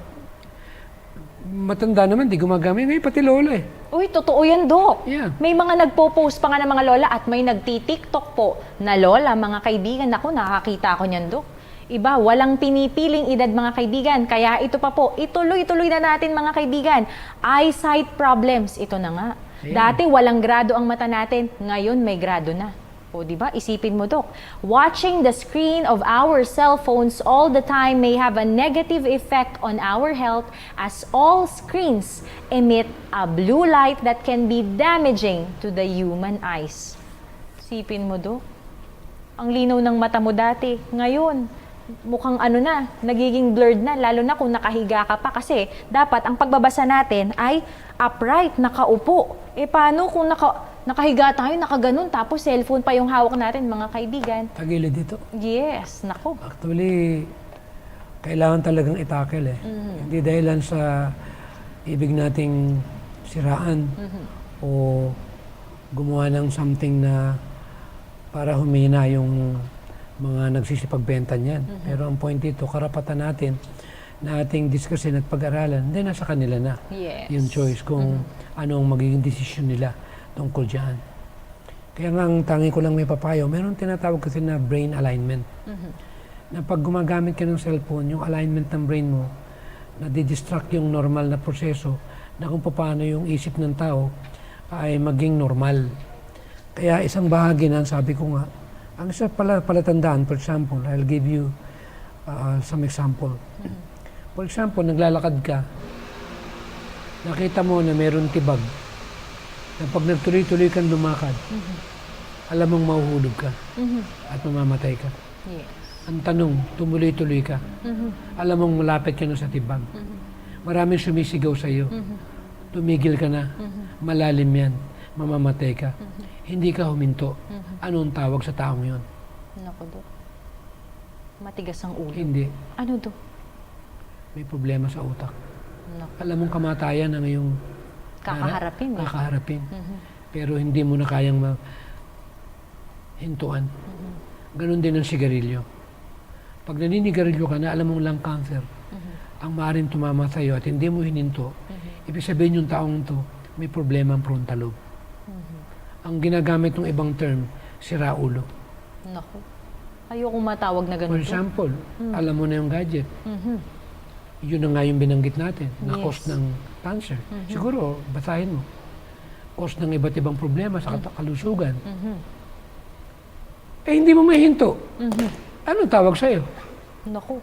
Matanda naman, di gumagamit. Ngayon, pati lola Uy, totoo yan, Dok. Yeah. May mga nagpo-post pa nga ng mga lola at may nagti-TikTok po na lola, mga kaibigan. Ako, nakakita ko niyan, Dok. Iba, walang pinipiling edad, mga kaibigan. Kaya ito pa po, ituloy-tuloy na natin, mga kaibigan. Eyesight problems, ito na nga. Ayan. Dati walang grado ang mata natin, ngayon may grado na. O, di ba? Isipin mo, Dok. Watching the screen of our cell phones all the time may have a negative effect on our health as all screens emit a blue light that can be damaging to the human eyes. Isipin mo, Dok. Ang linaw ng mata mo dati. Ngayon, mukhang nagiging blurred na, lalo na kung nakahiga ka pa kasi dapat ang pagbabasa natin ay upright, nakaupo. Paano kung nakahiga tayo, nakaganon, tapos cellphone pa yung hawak natin, mga kaibigan? Tagilid dito. Yes, nako. Actually, kailangan talagang itakil Hindi dahilan sa ibig nating siraan o gumawa ng something na para humina yung mga nagsisipagbenta niyan. Pero ang point dito, karapatan natin na ating diskusin at pag-aralan, hindi nasa kanila na Yes. yung choice kung anong magiging desisyon nila tungkol dyan. Kaya nga ang tangi ko lang may papayo, meron tinatawag kasi na brain alignment. Na pag gumagamit ka ng cellphone, yung alignment ng brain mo, nadidistract yung normal na proseso na kung paano yung isip ng tao ay maging normal. Kaya isang bahagi na, sabi ko nga, ang isa palatandaan, for example, I'll give you some example. For example, naglalakad ka, nakita mo na meron tibag, na pag nagtuloy-tuloy kang lumakad, alam mong mahuhulog ka at mamamatay ka. Yes. Ang tanong, tumuloy-tuloy ka. Alam mong malapit ka na sa tibag. Maraming sumisigaw sa iyo. Tumigil ka na. Malalim yan. Mamamatay ka. Hindi ka huminto. Anong tawag sa taong yon? Naku, Dok. Matigas ang ulo. Hindi. Ano, Dok? May problema sa utak. Naku. Alam mong kamatayan ang iyong Kakaharapin. kakaharapin. Pero hindi mo na kayang hintuan. Ganon din ang sigarilyo. Pag naninigarilyo ka na, alam mong lung cancer ang maaaring tumama sa iyo at hindi mo hininto, ibig sabihin yung taong to may problema ang frontal lobe. Ang ginagamit ng ibang term, sira ulo. Naku. Ayoko matawag na For ganun. example, alam mo na yung gadget. Yun na nga yung binanggit natin, na cause ng cancer. Siguro, basahin mo. Cause ng iba't ibang problema sa kalusugan. Eh, hindi mo mahinto. Anong tawag sa'yo? Naku.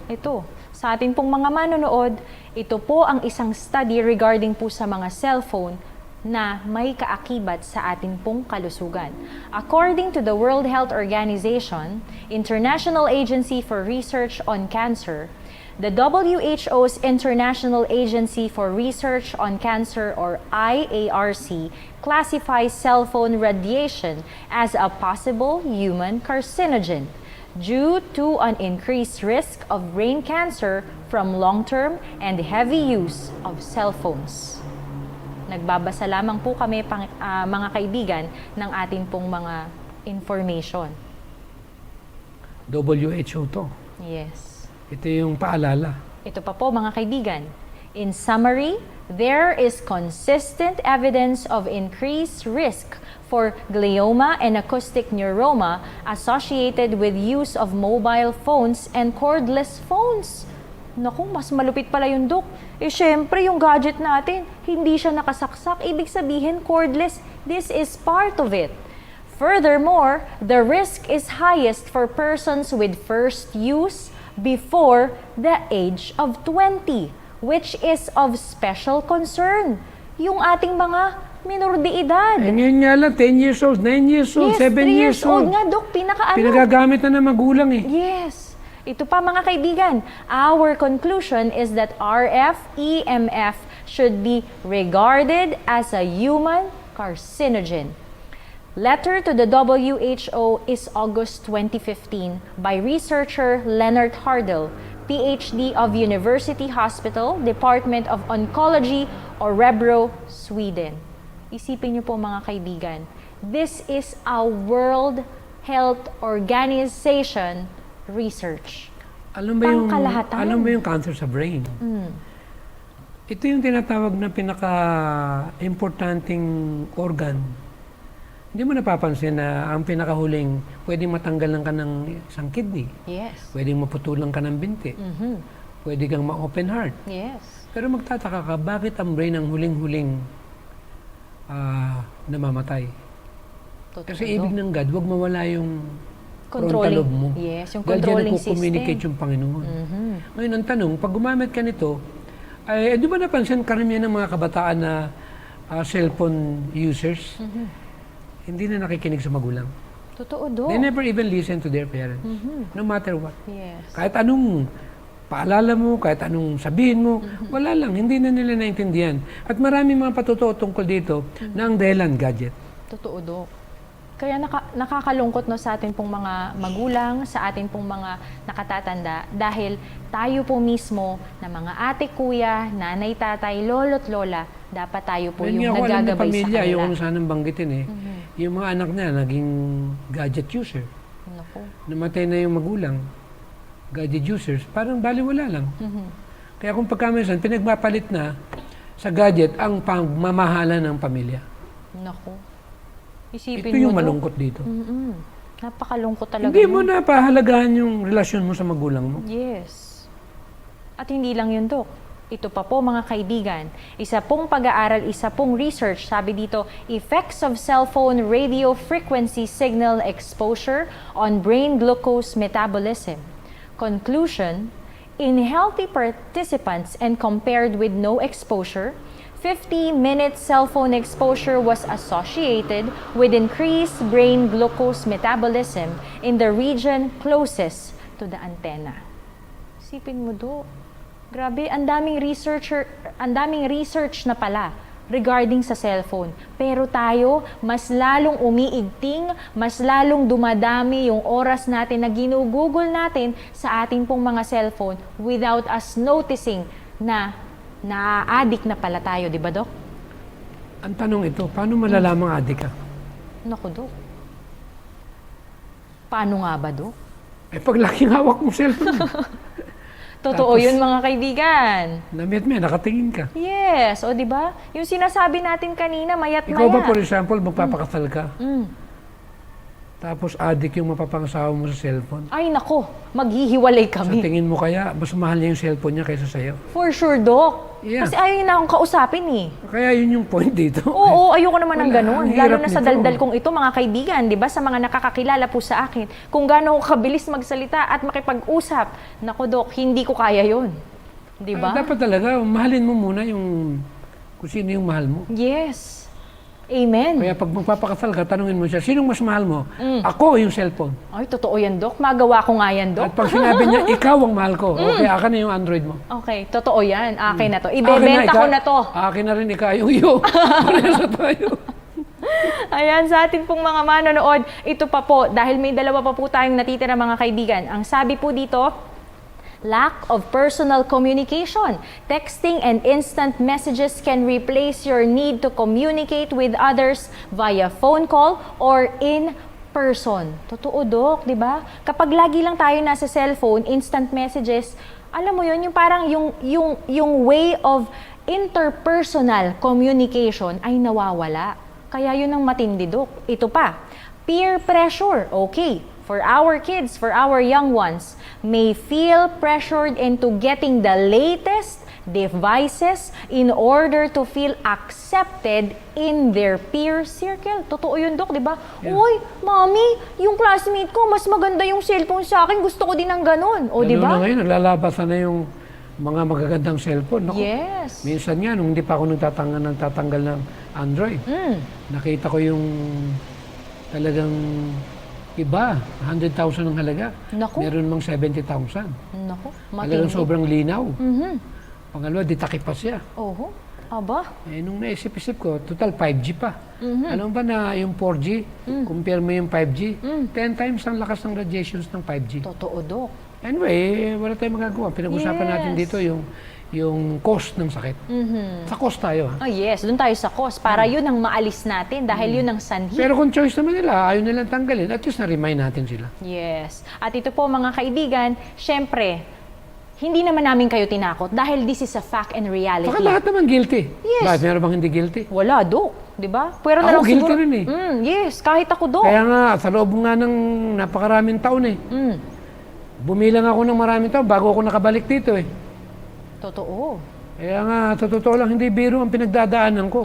Ito, sa ating pong mga manonood, ito po ang isang study regarding po sa mga cellphone na may kaakibat sa ating pong kalusugan. According to the World Health Organization, International Agency for Research on Cancer, the WHO's International Agency for Research on Cancer, or IARC, classifies cell phone radiation as a possible human carcinogen due to an increased risk of brain cancer from long-term and heavy use of cell phones. Nagbabasa lamang po kami, mga kaibigan, ng ating pong mga information. WHO to. Yes. Ito yung paalala. Ito pa po, mga kaibigan. In summary, there is consistent evidence of increased risk for glioma and acoustic neuroma associated with use of mobile phones and cordless phones. Naku, mas malupit pala yung, Dok. Eh, syempre, yung gadget natin, hindi siya nakasaksak. Ibig sabihin, cordless. This is part of it. Furthermore, the risk is highest for persons with first use before the age of 20, which is of special concern. Yung ating mga minor de edad. Eh, ngayon nga lang, 10 years old, 9 years old, Yes, 7 3 years old. nga, Dok. Pinakaano. Pinagagamit na ng magulang eh. Yes. Ito pa, mga kaibigan. Our conclusion is that RF EMF should be regarded as a human carcinogen. Letter to the WHO is August 2015 by researcher Leonard Hardel, PhD of University Hospital, Department of Oncology, Örebro, Sweden. Isipin niyo po, mga kaibigan, this is a World Health Organization research. Alam ba yung, Pangkalahatan. alam ba yung cancer sa brain? Ito yung tinatawag na pinaka-importanting organ. Hindi mo napapansin na ang pinakahuling, pwedeng matanggalan ka ng isang kidney, Yes. pwedeng maputulan ka ng binti, pwede kang ma-open heart. Yes. Pero magtataka ka, bakit ang brain ang huling-huling namamatay? Totoo. Kasi ibig ng God, huwag mawala yung frontal Controlling. lobe mo. Yes, yung Dahil controlling dyan nagko-communicate system. yung Panginoon. Ngayon, ang tanong, pag gumamit ka nito, ay, di ba napansin karamihan ng mga kabataan na cellphone users, hindi na nakikinig sa magulang. Totoo, Dok. They never even listen to their parents. No matter what. Yes. Kahit anong paalala mo, kahit anong sabihin mo, wala lang, hindi na nila naintindihan. At marami mga patutuo tungkol dito na ang dahilan gadget. Totoo, Dok. Kaya nakakalungkot, no, sa atin pong mga magulang, sa atin pong mga nakatatanda, dahil tayo po mismo na mga ate, kuya, nanay, tatay, lolo't lola, Dapat tayo po Yan nga yung ako alam na nagagabay sa pamilya, kanila. ayoko na sanang banggitin eh. Yung mga anak niya, naging gadget user. Naku. Namatay na yung magulang, gadget users, parang baliwala lang. Kaya kung pagkamisan, pinagpapalit na sa gadget ang pagmamahala ng pamilya. Naku. Isipin Ito yung mo, Dok. malungkot dito. Napakalungkot talaga. Hindi mo nun. na pahalagahan yung relasyon mo sa magulang mo. Yes. At hindi lang yun, Dok. Ito pa po mga kaibigan, isa pong pag-aaral, isa pong research, sabi dito, effects of cellphone radio frequency signal exposure on brain glucose metabolism. Conclusion, in healthy participants and compared with no exposure, 50-minute cell phone exposure was associated with increased brain glucose metabolism in the region closest to the antenna. Isipin mo, Do. Grabe, ang daming research na pala regarding sa cellphone. Pero tayo, mas lalong umiigting, mas lalong dumadami yung oras natin na ginugugol natin sa ating pong mga cellphone without us noticing na na-addict na pala tayo, di ba, Dok? Ang tanong ito, paano malalamang adik ka? Naku, Dok. Paano nga ba, Dok? Eh, pag laking hawak mong cellphone, Totoo Tapos- yun, mga kaibigan. namit mo, nakatingin ka. Yes, o di ba? Yung sinasabi natin kanina, mayat Ikaw ba, maya. for example, magpapakasal ka, Mm. tapos adik yung mapapangasawa mo sa cellphone. Ay, nako, maghihiwalay Sa kami. tingin mo kaya, mas mahal niya yung cellphone niya kaysa sa'yo. For sure, Doc. Yeah. Kasi ayaw niya na akong kausapin eh. Kaya yun yung point dito. Oo, ayoko naman ng Wala, ganun. ang Lalo hirap na sa nito. daldal kong ito, mga kaibigan, di ba? Sa mga nakakakilala po sa akin. Kung gaano ako kabilis magsalita at makipag-usap. Nako, Doc, hindi ko kaya yun. Di ba? Dapat talaga, mahalin mo muna yung kung sino yung mahal mo. Yes. Amen. Kaya pag magpapakasal ka, tanungin mo siya, sinong mas mahal mo? Ako o yung cellphone? Ay, totoo yan, Doc. Magawa ko nga yan, Doc. At pag sinabi niya, ikaw ang mahal ko, okay, akin na yung Android mo. Okay, totoo yan. Akin na to. Akin Ibebenta ko ikaw- na to. Akin na rin ikaw yung iyo. Parehas na tayo. Ayan, sa atin pong mga manonood, ito pa po, dahil may dalawa pa po tayong natitira mga kaibigan. Ang sabi po dito, lack of personal communication. Texting and instant messages can replace your need to communicate with others via phone call or in person. Totoo, Dok, di ba? Kapag lagi lang tayo nasa cellphone, instant messages, alam mo yun, yung parang yung way of interpersonal communication ay nawawala. Kaya yun ang matindi, Dok. Ito pa, peer pressure. Okay, for our kids, for our young ones, may feel pressured into getting the latest devices in order to feel accepted in their peer circle. Totoo yun, Dok, di ba? Yeah. Uy, Mami, yung classmate ko, mas maganda yung cellphone sa akin. Gusto ko din ng ganun. O, di Lalo na ba? ngayon, naglalabasan na yung mga magagandang cellphone. Naku, Yes. minsan nga, nung hindi pa ako nagtatanggal ng Android, nakita ko yung talagang iba, 100,000 ang halaga. Naku. Meron mang 70,000. Naku, Talagang matindi. sobrang linaw. Mhm. Pangalawa, di takip pa siya. Oho. Aba. Eh, nung naisip-isip ko, total 5G pa. Alam ba na yung 4G, compare mo yung 5G, 10 times ang lakas ng radiations ng 5G. Totoo, Dok. Anyway, wala tayong magagawa. Pinag-usapan natin Yes. dito yung cost ng sakit. Sa cost tayo. Ha? Oh, yes, doon tayo sa cost. Para yun ang maalis natin dahil yun ang sanhi. Pero kung choice naman nila, ayaw nilang tanggalin, at least na-remind natin sila. Yes. At ito po mga kaibigan, syempre, hindi naman namin kayo tinakot dahil this is a fact and reality. Baka lahat naman guilty. Yes. Bakit? Meron bang hindi guilty? Wala, Dok. Di ba? Pero na Ako, lang guilty siguro. rin eh. Yes, kahit ako, Dok. Kaya nga, sa loob nga ng napakaraming taon eh. Bumilang ako ng maraming taon bago ako nakabalik dito eh. Totoo. Kaya nga, sa totoo lang, hindi biro ang pinagdadaanan ko.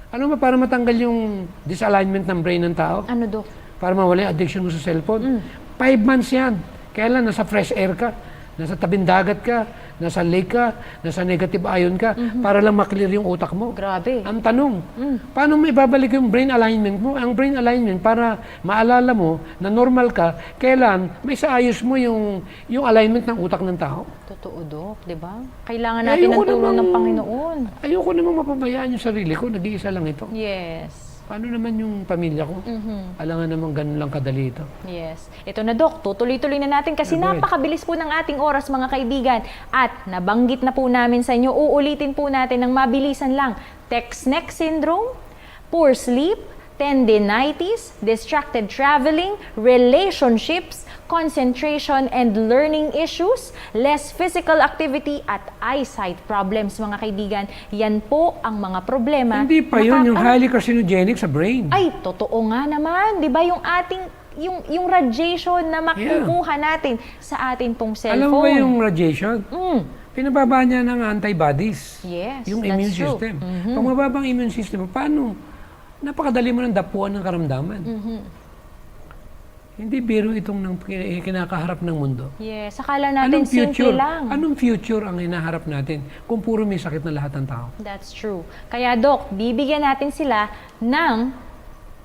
Ano ba, para matanggal yung disalignment ng brain ng tao? Ano, Dok? Para mawala yung addiction mo sa cellphone. 5 months yan. Kailan nasa fresh air ka, nasa tabing dagat ka, nasa lake ka, nasa negative ion ka, para lang maklear yung utak mo. Grabe. Ang tanong, paano mo ibabalik yung brain alignment mo? Ang brain alignment, para maalala mo na normal ka, kailan may saayos mo yung alignment ng utak ng tao. Totoo, Dok. Di ba? Kailangan natin ng Ayoko tulong ng namang- Panginoon. Ayoko namang mapabayaan yung sarili ko, nag-iisa lang ito. Yes. paano naman yung pamilya ko? Alangan naman ganun lang kadali ito. Yes. Ito na, Dok. Tutuloy-tuloy na natin kasi Go ahead. napakabilis po ng ating oras, mga kaibigan. At nabanggit na po namin sa inyo, uulitin po natin ng mabilisan lang. Text neck syndrome, poor sleep, tendinitis, distracted traveling, relationships, concentration and learning issues, less physical activity, at eyesight problems, mga kaibigan. Yan po ang mga problema. Hindi pa yun, yung highly carcinogenic sa brain. Ay, totoo nga naman. Di ba yung ating, yung radiation na makukuha natin sa atin pong cellphone. Alam mo ba yung radiation? Mm. Pinababa niya ng antibodies. Yes, Yung that's immune true. system. Pag mababang immune system, paano? Napakadali mo ng dapuan ng karamdaman. Hindi biro itong kinakaharap ng mundo. Yes, akala natin simple lang. Anong future ang hinaharap natin kung puro may sakit na lahat ng tao? That's true. Kaya, Dok, bibigyan natin sila ng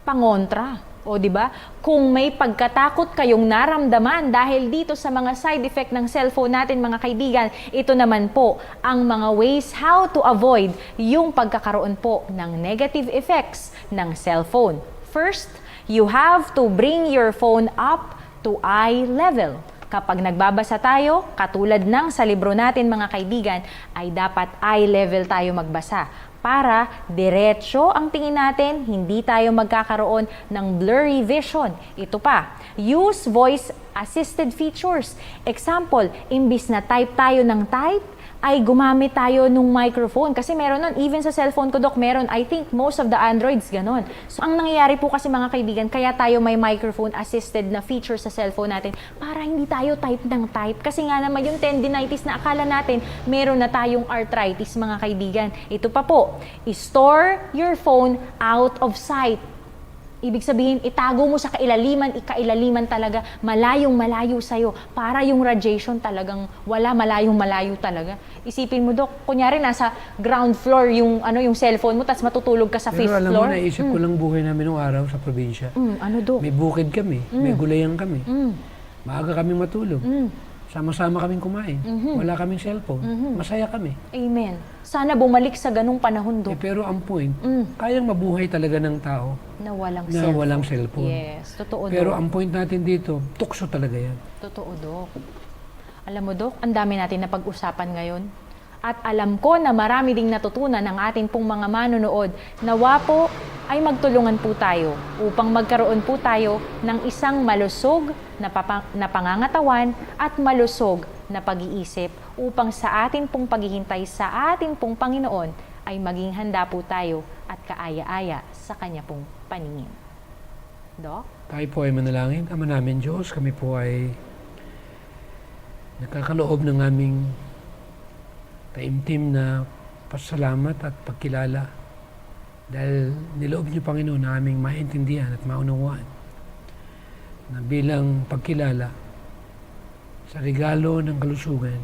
pangontra. O, di ba? Kung may pagkatakot kayong naramdaman dahil dito sa mga side effect ng cellphone natin, mga kaibigan, ito naman po ang mga ways how to avoid yung pagkakaroon po ng negative effects ng cellphone. First, you have to bring your phone up to eye level. Kapag nagbabasa tayo, katulad ng sa libro natin, mga kaibigan, ay dapat eye level tayo magbasa para diretso ang tingin natin, hindi tayo magkakaroon ng blurry vision. Ito pa, use voice-assisted features. Example, imbis na type tayo ng type, ay gumamit tayo ng microphone. Kasi meron nun, even sa cellphone ko, Dok, meron, I think most of the Androids, ganon. So, ang nangyayari po kasi, mga kaibigan, kaya tayo may microphone-assisted na feature sa cellphone natin para hindi tayo type ng type. Kasi nga naman yung tendinitis na akala natin, meron na tayong arthritis, mga kaibigan. Ito pa po, store your phone out of sight. Ibig sabihin, itago mo sa kailaliman talaga, malayong-malayo sa'yo, para yung radiation talagang wala, malayong-malayo talaga. Isipin mo, Dok, kunyari nasa ground floor yung cellphone mo, tapos matutulog ka sa Pero fifth alam floor. mo, naisip ko lang buhay namin nung araw sa probinsya. Ano, Dok? May bukid kami, may gulayan kami. Maaga kaming matulog. Sama-sama kaming kumain. Wala kaming cellphone. Masaya kami. Amen. Sana bumalik sa ganung panahon, Dok, Pero ang point, kayang mabuhay talaga ng tao na walang na cellphone. walang cellphone. Yes, totoo, Pero Dok. ang point natin dito, tukso talaga yan. Totoo, Dok. Alam mo, Dok, ang dami natin na pag-usapan ngayon. At alam ko na marami ding natutunan ng ating pong mga manonood. Nawa po ay magtulungan po tayo upang magkaroon po tayo ng isang malusog na pangangatawan at malusog na pag-iisip upang sa atin pong paghihintay sa atin pong Panginoon ay maging handa po tayo at kaaya-aya sa Kanya pong paningin. Dok? Tayo po ay manalangin. Ama namin Diyos, kami po ay nakakaloob ng aming taimtim na pasalamat at pagkilala dahil niloob niyo, Panginoon, na aming maintindihan at maunawaan na bilang pagkilala sa regalo ng kalusugan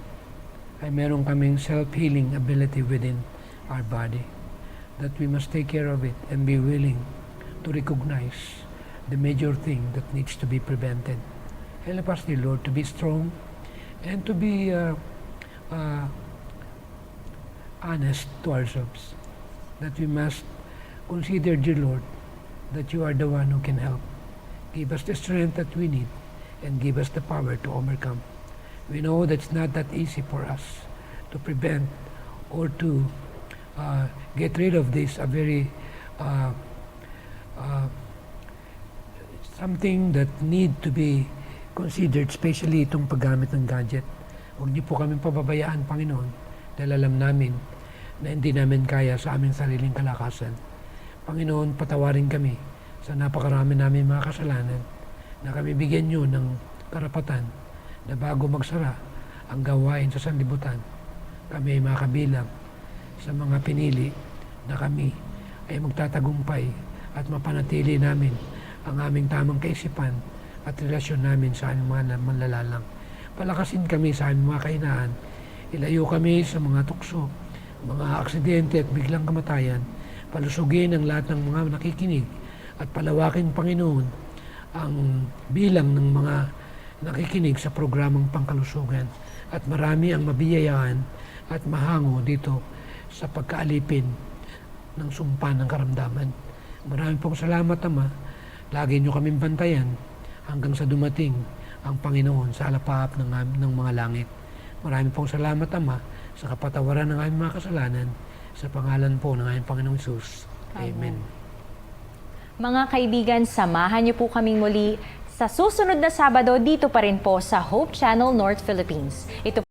ay meron kaming self-healing ability within our body, that we must take care of it and be willing to recognize the major thing that needs to be prevented. Help us, dear Lord, to be strong and to be honest to ourselves, that we must consider, dear Lord, that you are the one who can help. Give us the strength that we need and give us the power to overcome. We know that it's not that easy for us to prevent or to get rid of this, a very something that need to be considered, especially itong paggamit ng gadget. Huwag niyo po kami pababayaan, Panginoon, dahil alam namin na hindi namin kaya sa aming sariling kalakasan. Panginoon, patawarin kami sa napakarami namin mga kasalanan na kami bigyan niyo ng karapatan na bago magsara ang gawain sa sanlibutan, kami ay makabilang sa mga pinili na kami ay magtatagumpay at mapanatili namin ang aming tamang kaisipan at relasyon namin sa aming mga manlalalang. Palakasin kami sa aming mga kahinaan, ilayo kami sa mga tukso, mga aksidente at biglang kamatayan, palusugin ang lahat ng mga nakikinig at palawakin, Panginoon, ang bilang ng mga nakikinig sa programang pangkalusugan at marami ang mabiyayaan at mahango dito sa pagkaalipin ng sumpa ng karamdaman. Maraming pong salamat, Ama. Lagi niyo kaming bantayan hanggang sa dumating ang Panginoon sa alapaap ng mga langit. Maraming pong salamat, Ama, sa kapatawaran ng aming mga kasalanan sa pangalan po ng aming Panginoong Hesus. Amen. Mga kaibigan, samahan niyo po kaming muli sa susunod na Sabado dito pa rin po sa Hope Channel North Philippines. Ito